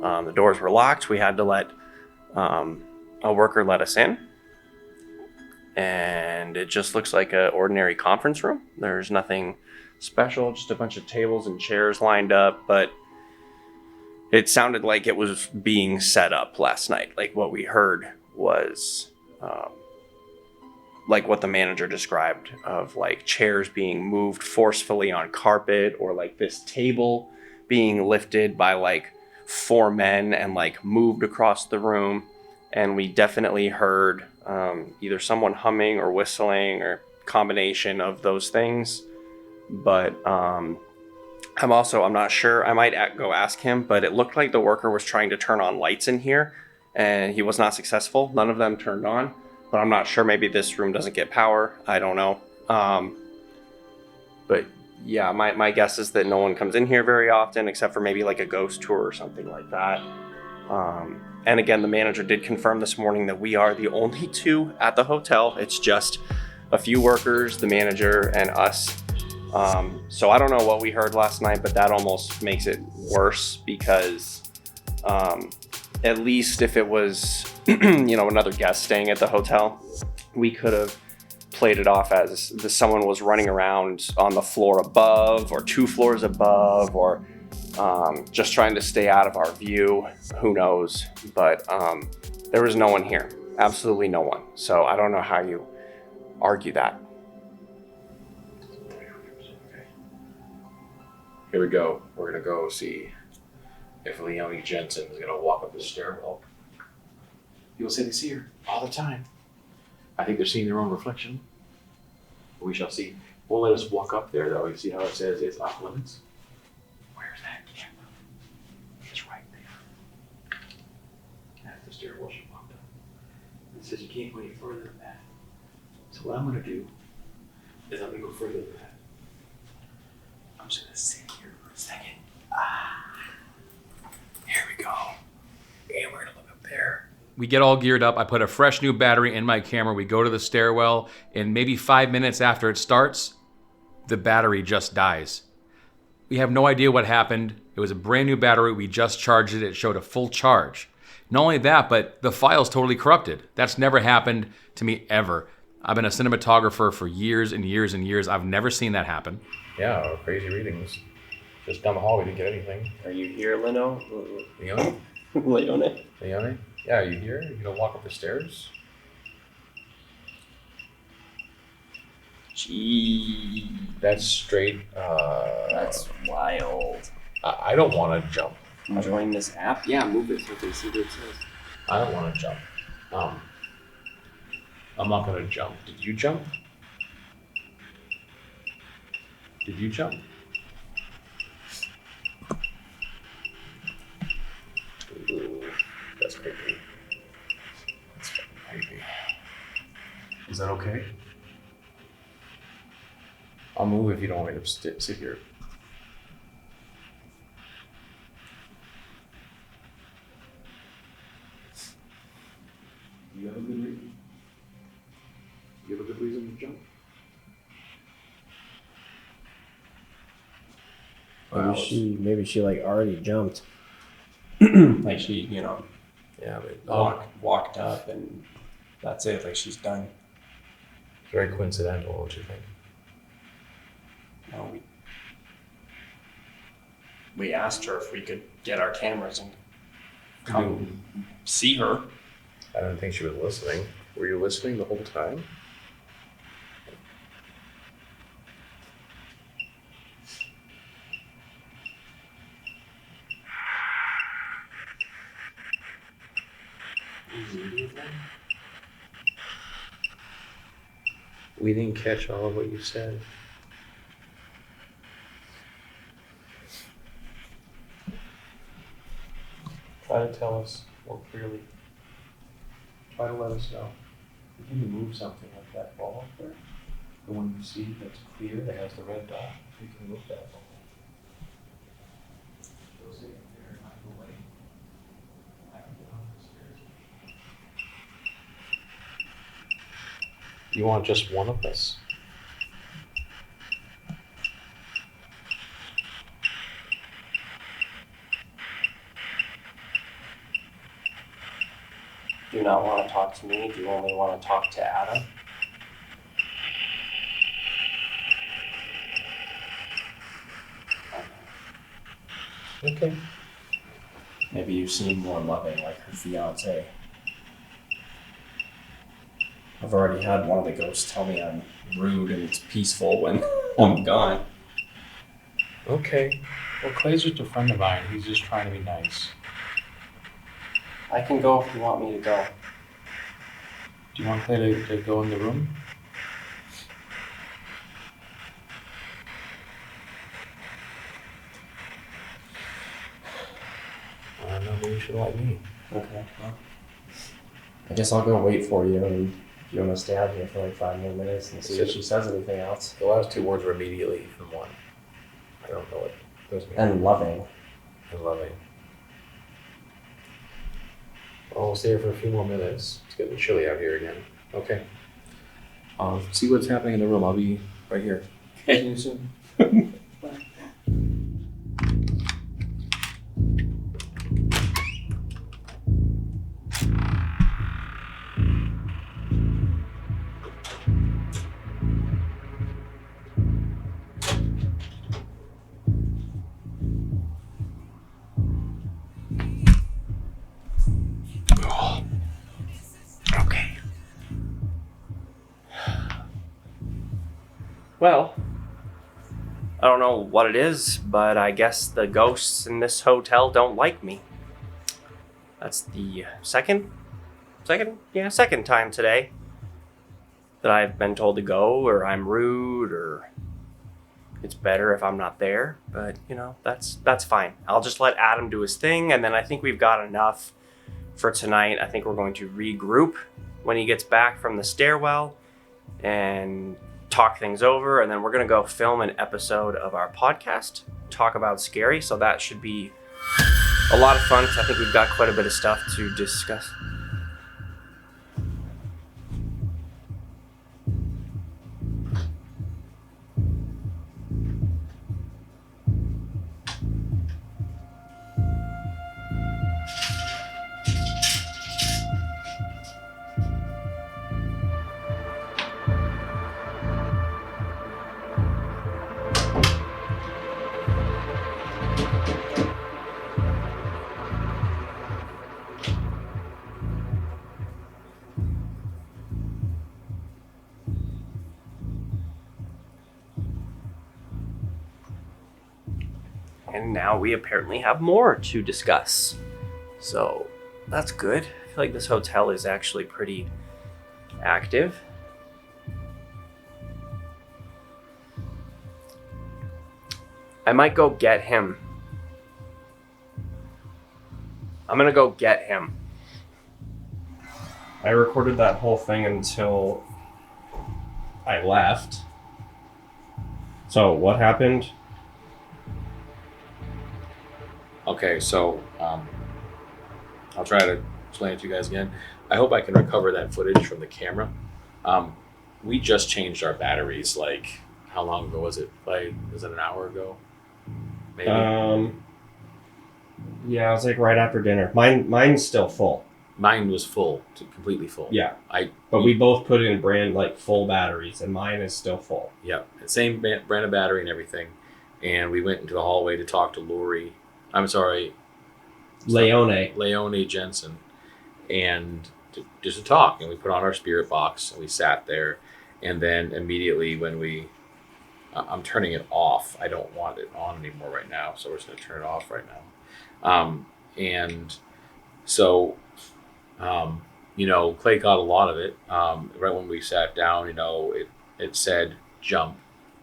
The doors were locked. We had to let a worker let us in. And it just looks like an ordinary conference room. There's nothing special, just a bunch of tables and chairs lined up, but it sounded like it was being set up last night. Like what we heard was like what the manager described of like chairs being moved forcefully on carpet, or like this table being lifted by like 4 men and like moved across the room. And we definitely heard either someone humming or whistling or combination of those things. But I'm not sure. I might go ask him, but it looked like the worker was trying to turn on lights in here and he was not successful. None of them turned on, but I'm not sure. Maybe this room doesn't get power. I don't know. But yeah, my guess is that no one comes in here very often except for maybe like a ghost tour or something like that. And again, the manager did confirm this morning that we are the only 2 at the hotel. It's just a few workers, the manager, and us. So I don't know what we heard last night, but that almost makes it worse because at least if it was, another guest staying at the hotel, we could have played it off as someone was running around on the floor above or 2 floors above, or just trying to stay out of our view. Who knows? But there was no one here. Absolutely no one. So I don't know how you argue that. Here we go. We're gonna go see if Leon Jensen is gonna walk up the stairwell. People say they see her all the time. I think they're seeing their own reflection. We shall see. Won't let us walk up there though. You see how it says it's off limits? Where's that camera? It's right there. That's the stairwell she walked up. It says you can't go any further than that. So what I'm gonna do is I'm gonna go further than that. I'm just gonna sit here for a second. Here we go. And we're gonna look up there. We get all geared up. I put a fresh new battery in my camera. We go to the stairwell, and maybe 5 minutes after it starts, the battery just dies. We have no idea what happened. It was a brand new battery. We just charged it. It showed a full charge. Not only that, but the file's totally corrupted. That's never happened to me ever. I've been a cinematographer for years and years and years. I've never seen that happen. Yeah, crazy readings. Just down the hall, we didn't get anything. Are you here, Leno? Leone? Leone? Leone? Yeah, are you here? You gonna walk up the stairs? Gee. That's straight. That's wild. I don't want to jump. Enjoying this app? Yeah, move it so they see what it says. I don't want to jump. I'm not gonna jump. Did you jump? Did you jump? Ooh, that's creepy. That's fucking creepy. Is that okay? I'll move if you don't want me to sit here. You have a good reason? You have a good reason to jump? Maybe she like already jumped. Like she, Yeah, but walked up and that's it. Like she's done. very coincidental, don't you think? No, we asked her if we could get our cameras and come see her. I don't think she was listening. Were you listening the whole time? We didn't catch all of what you said. Try to tell us more clearly. Try to let us know. If you can move something like that ball up there, the one you see that's clear that has the red dot, you can move that ball. Go sit up there and I go away. I can get on the stairs. You want just one of us? Do you not want to talk to me? Do you only want to talk to Adam? Okay. Maybe you seem more loving like her fiance. I've already had one of the ghosts tell me I'm rude and it's peaceful when I'm gone. Okay. Well, Clay's just a friend of mine. He's just trying to be nice. I can go if you want me to go. Do you want Clay to go in the room? I don't know, maybe you should let me. Okay, well, I guess I'll go wait for you, and if you want to stay out here for like 5 more minutes and see if she says anything else. The last two words were immediately and one. I don't know what those mean. And loving. And loving. Well, we'll stay here for a few more minutes. It's getting chilly out here again. Okay. See what's happening in the room. I'll be right here. See you soon. Well, I don't know what it is, but I guess the ghosts in this hotel don't like me. That's the second time today that I've been told to go, or I'm rude, or it's better if I'm not there. But, you know, that's fine. I'll just let Adam do his thing, and then I think we've got enough for tonight. I think we're going to regroup when he gets back from the stairwell and talk things over, and then we're gonna go film an episode of our podcast, talk about scary. So that should be a lot of fun, because I think we've got quite a bit of stuff to discuss. And now we apparently have more to discuss. So that's good. I feel like this hotel is actually pretty active. I might go get him. I'm gonna go get him. I recorded that whole thing until I left. So what happened? Okay, so I'll try to explain it to you guys again. I hope I can recover that footage from the camera. We just changed our batteries, like, how long ago was it? Like, was it an hour ago? Maybe. Yeah, it was like right after dinner. Mine's still full. Mine was full, completely full. Yeah, but we both put in brand like full batteries, and mine is still full. Yeah, same brand of battery and everything. And we went into the hallway to talk to Lori. I'm sorry, Leon Jensen, and just to talk. And we put on our spirit box and we sat there. And then immediately when I'm turning it off. I don't want it on anymore right now, so we're just gonna turn it off right now. And so, you know, Clay got a lot of it. Right when we sat down, you know, it said jump,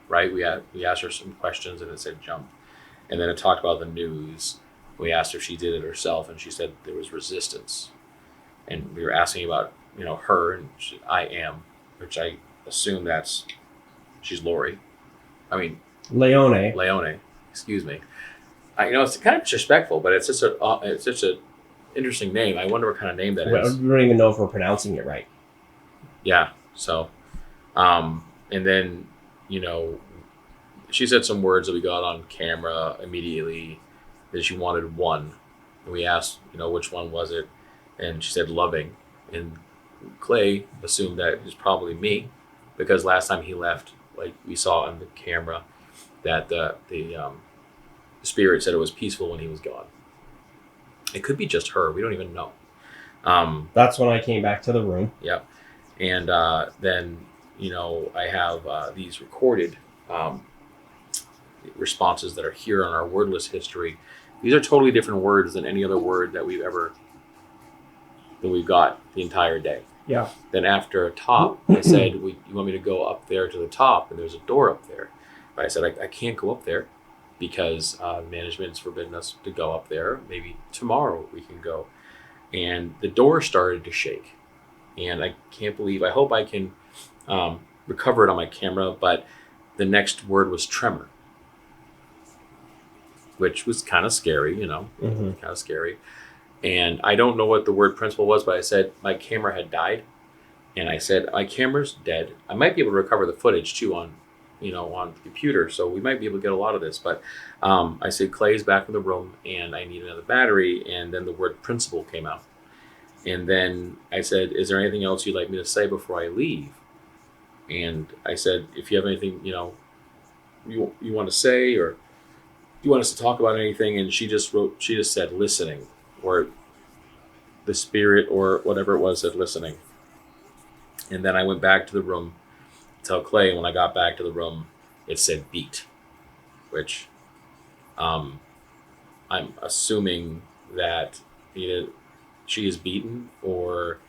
right? We asked her some questions and it said jump. And then it talked about the news. We asked her if she did it herself, and she said there was resistance. And we were asking about, her, and I am, which I assume she's Lori. I mean, Leone. Excuse me. It's kind of disrespectful, but it's just a interesting name. I wonder what kind of name that is. We don't even know if we're pronouncing it right. Yeah. So, and then, she said some words that we got on camera immediately that she wanted one. And we asked, which one was it? And she said loving. And Clay assumed that it was probably me, because last time he left, like we saw on the camera, that the spirit said it was peaceful when he was gone. It could be just her. We don't even know. That's when I came back to the room. Yeah. And then, I have these recorded responses that are here on our wordless history. These are totally different words than any other word that we've got the entire day. Yeah. Then after top, I said, you want me to go up there to the top? And there's a door up there. But I said, I can't go up there because management's forbidden us to go up there. Maybe tomorrow we can go. And the door started to shake. And I can't believe, I hope I can recover it on my camera, but the next word was tremor, which was kind of scary, kind of scary. And I don't know what the word principle was, but I said my camera had died. And I said, my camera's dead. I might be able to recover the footage too on the computer. So we might be able to get a lot of this. But I said, Clay's back in the room and I need another battery. And then the word principle came out. And then I said, is there anything else you'd like me to say before I leave? And I said, if you have anything, you want to say, or you want us to talk about anything? And she just said listening, or the spirit or whatever it was said listening. And then I went back to the room to tell Clay. When I got back to the room, it said beat, which I'm assuming that either she is beaten, or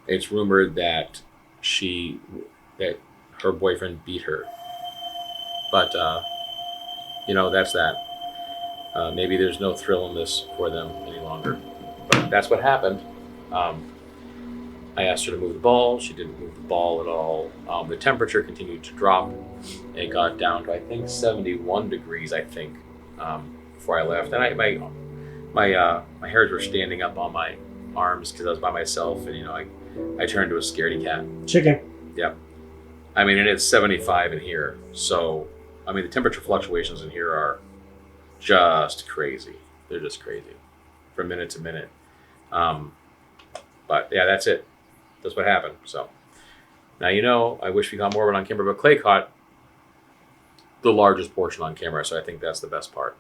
it's rumored that her boyfriend beat her. But that's that. Maybe there's no thrill in this for them any longer. But that's what happened. I asked her to move the ball. She didn't move the ball at all. The temperature continued to drop. It got down to, I think, 71 degrees, before I left. And my hairs were standing up on my arms because I was by myself. And, I turned to a scaredy cat. Chicken. Yep. And it's 75 in here. So, the temperature fluctuations in here are just crazy. They're just crazy from minute to minute. But yeah, that's it. That's what happened. So now, I wish we got more of it on camera, but Clay caught the largest portion on camera. So I think that's the best part.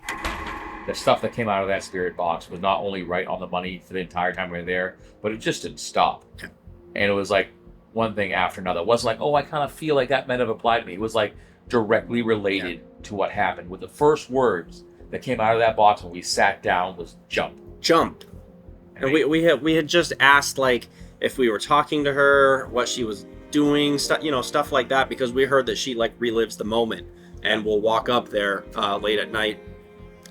The stuff that came out of that spirit box was not only right on the money for the entire time we were there, but it just didn't stop. And it was like one thing after another. It wasn't like, oh, I kind of feel like that might have applied to me. It was like directly related to what happened. With the first words that came out of that box when we sat down was jump. And we had just asked, like, if we were talking to her, what she was doing, stuff like that, because we heard that she like relives the moment and will walk up there late at night.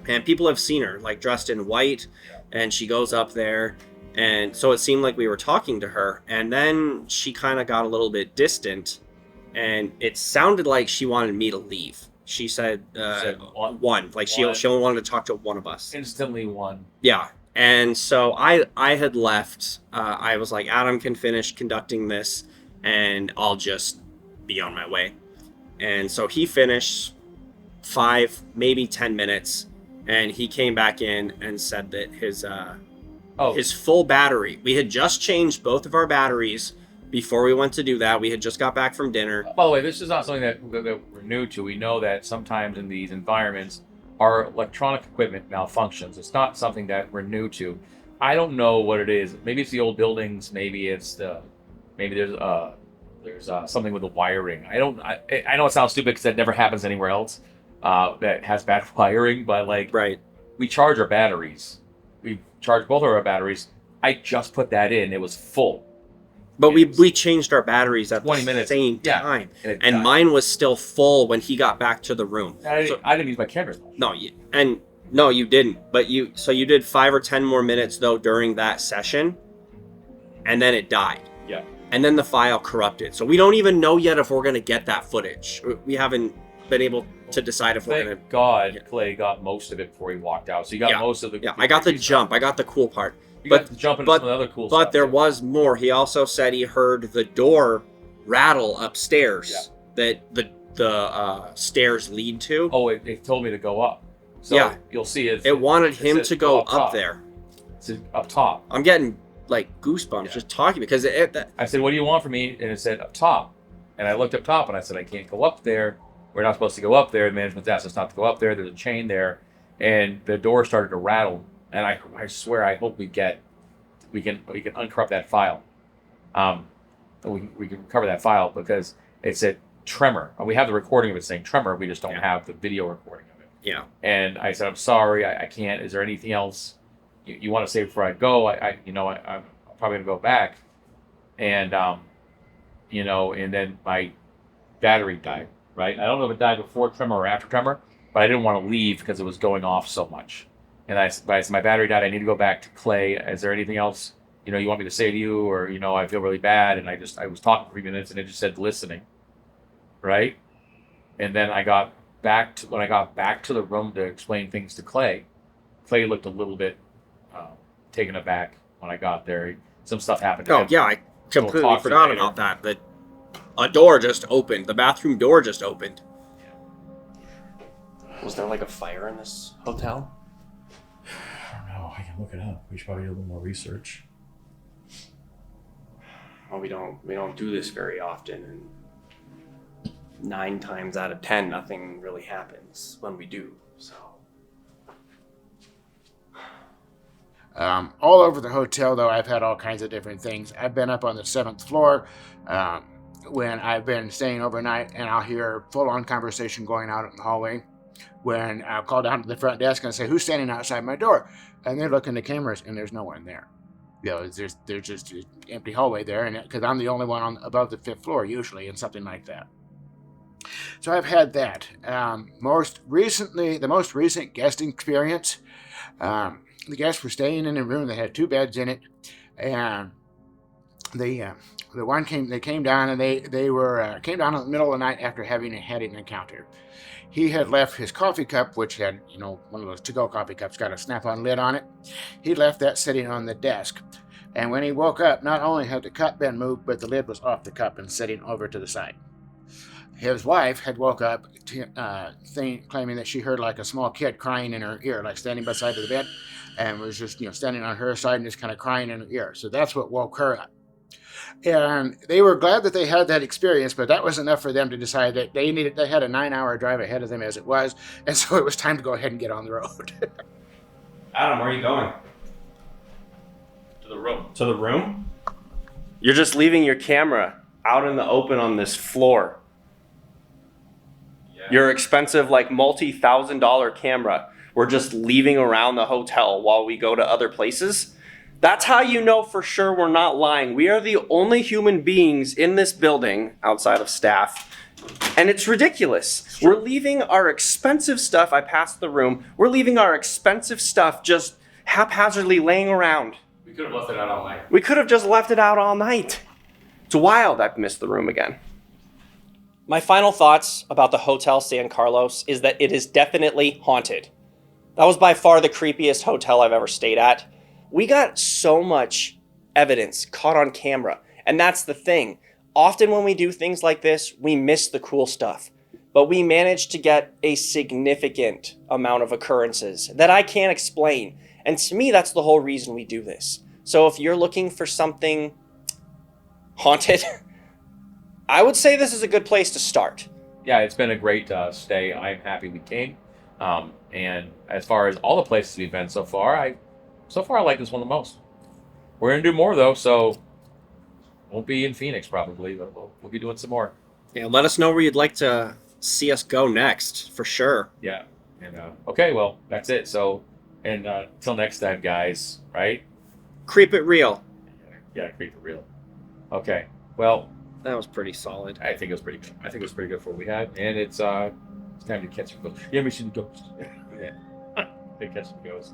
And people have seen her like dressed in white, and she goes up there. And so it seemed like we were talking to her, and then she kind of got a little bit distant, and it sounded like she wanted me to leave. She said, one. Like she only wanted to talk to one of us. Instantly one. Yeah. And so I had left. I was like, Adam can finish conducting this, and I'll just be on my way. And so he finished 5, maybe 10 minutes, and he came back in and said that his full battery. We had just changed both of our batteries before we went to do that. We had just got back from dinner. By the way, this is not something that we're new to. We know that sometimes in these environments, our electronic equipment malfunctions. It's not something that we're new to. I don't know what it is. Maybe it's the old buildings. Maybe it's there's something with the wiring. I know it sounds stupid because that never happens anywhere else that has bad wiring. But right, we charge our batteries. We charged both of our batteries. I just put that in. It was full. But we changed our batteries at 20 the minutes. same time. Yeah, and mine was still full when he got back to the room. I didn't use my camera. No, and No, you didn't. But you did 5 or 10 more minutes though during that session, and then it died. Yeah. And then the file corrupted. So we don't even know yet if we're gonna get that footage. We haven't been able to decide if we're gonna. Thank God Clay got most of it before he walked out. So you got most of the. Yeah, I got the jump. I got the cool part. You got to jump into some of the other cool stuff. But there too. was more. He also said he heard the door rattle upstairs that the stairs lead to. Oh, it told me to go up. So Yeah. you'll see it. It wanted him says to go up top. there. It says up top. I'm getting like goosebumps just talking because I said, "What do you want from me?" And it said up top. And I looked up top and I said, "I can't go up there. We're not supposed to go up there. The management's asked us not to go up there. There's a chain there." And the door started to rattle. And I swear, I hope we can uncorrupt that file. We can recover that file because it said tremor. We have the recording of it saying tremor. We just don't have the video recording of it. Yeah. And I said, "I'm sorry, I can't. Is there anything else you want to say before I go?" I'm probably gonna go back, and and then my battery died. Right. I don't know if it died before tremor or after tremor, but I didn't want to leave because it was going off so much. And I said, my battery died. I need to go back to Clay. Is there anything else you want me to say to you, or I feel really bad? And I was talking for 3 minutes, and it just said listening. Right. And then when I got back to the room to explain things to Clay, Clay looked a little bit taken aback when I got there. Some stuff happened to him. yeah, I completely talk to you forgot later. about that. That a door just opened. The bathroom door just opened. Was there like a fire in this hotel? I don't know. I can look it up. We should probably do a little more research. Well, we don't do this very often, and 9 times out of 10, nothing really happens when we do. So. All over the hotel, though, I've had all kinds of different things. I've been up on the 7th floor when I've been staying overnight, and I'll hear full-on conversation going on in the hallway. When I'll call down to the front desk and say, "Who's standing outside my door?" And they look in the cameras, and there's no one there. There's just an empty hallway there, and because I'm the only one above the 5th floor usually, and something like that. So I've had that. The most recent guest experience. The guests were staying in a room that had 2 beds in it, and the one came down, and they came down in the middle of the night after having had an encounter. He had left his coffee cup, which had one of those to-go coffee cups, got a snap-on lid on it. He left that sitting on the desk, and when he woke up, not only had the cup been moved, but the lid was off the cup and sitting over to the side. His wife had woke up claiming that she heard like a small kid crying in her ear, like standing beside the bed, and was just standing on her side and just kind of crying in her ear. So that's what woke her up. And they were glad that they had that experience, but that was enough for them to decide that they had a 9-hour drive ahead of them as it was, and so it was time to go ahead and get on the road. Adam, where are you going? To the room. To the room? You're just leaving your camera out in the open on this floor. Yeah. Your expensive, like multi-$1,000 camera. We're just leaving around the hotel while we go to other places. That's how you know for sure we're not lying. We are the only human beings in this building outside of staff. And it's ridiculous. We're leaving our expensive stuff. I passed the room. We're leaving our expensive stuff just haphazardly laying around. We could have left it out all night. We could have just left it out all night. It's wild I've missed the room again. My final thoughts about the Hotel San Carlos is that it is definitely haunted. That was by far the creepiest hotel I've ever stayed at. We got so much evidence caught on camera, and that's the thing. Often when we do things like this, we miss the cool stuff, but we managed to get a significant amount of occurrences that I can't explain, and to me, that's the whole reason we do this. So if you're looking for something haunted, I would say this is a good place to start. Yeah, it's been a great stay. I'm happy we came. And as far as all the places we've been so far, I like this one the most. We're gonna do more though, so won't be in Phoenix probably, but we'll be doing some more. Yeah, let us know where you'd like to see us go next, for sure. Yeah, and okay, well that's it. So, and till next time, guys. Right? Creep it real. Yeah, creep it real. Okay, well That was pretty solid. I think it was pretty good. I think it was pretty good for what we had, and it's time to catch a ghost. Yeah, we should go. Yeah. They catch some ghosts.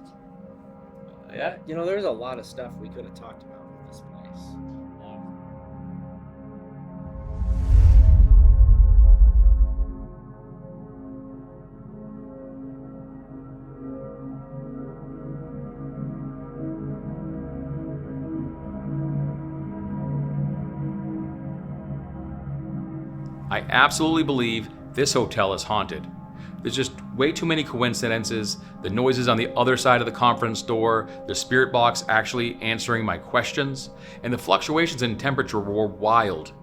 Yeah, you know, there's a lot of stuff we could have talked about with this place. I absolutely believe this hotel is haunted. There's just way too many coincidences, the noises on the other side of the conference door, the spirit box actually answering my questions, and the fluctuations in temperature were wild.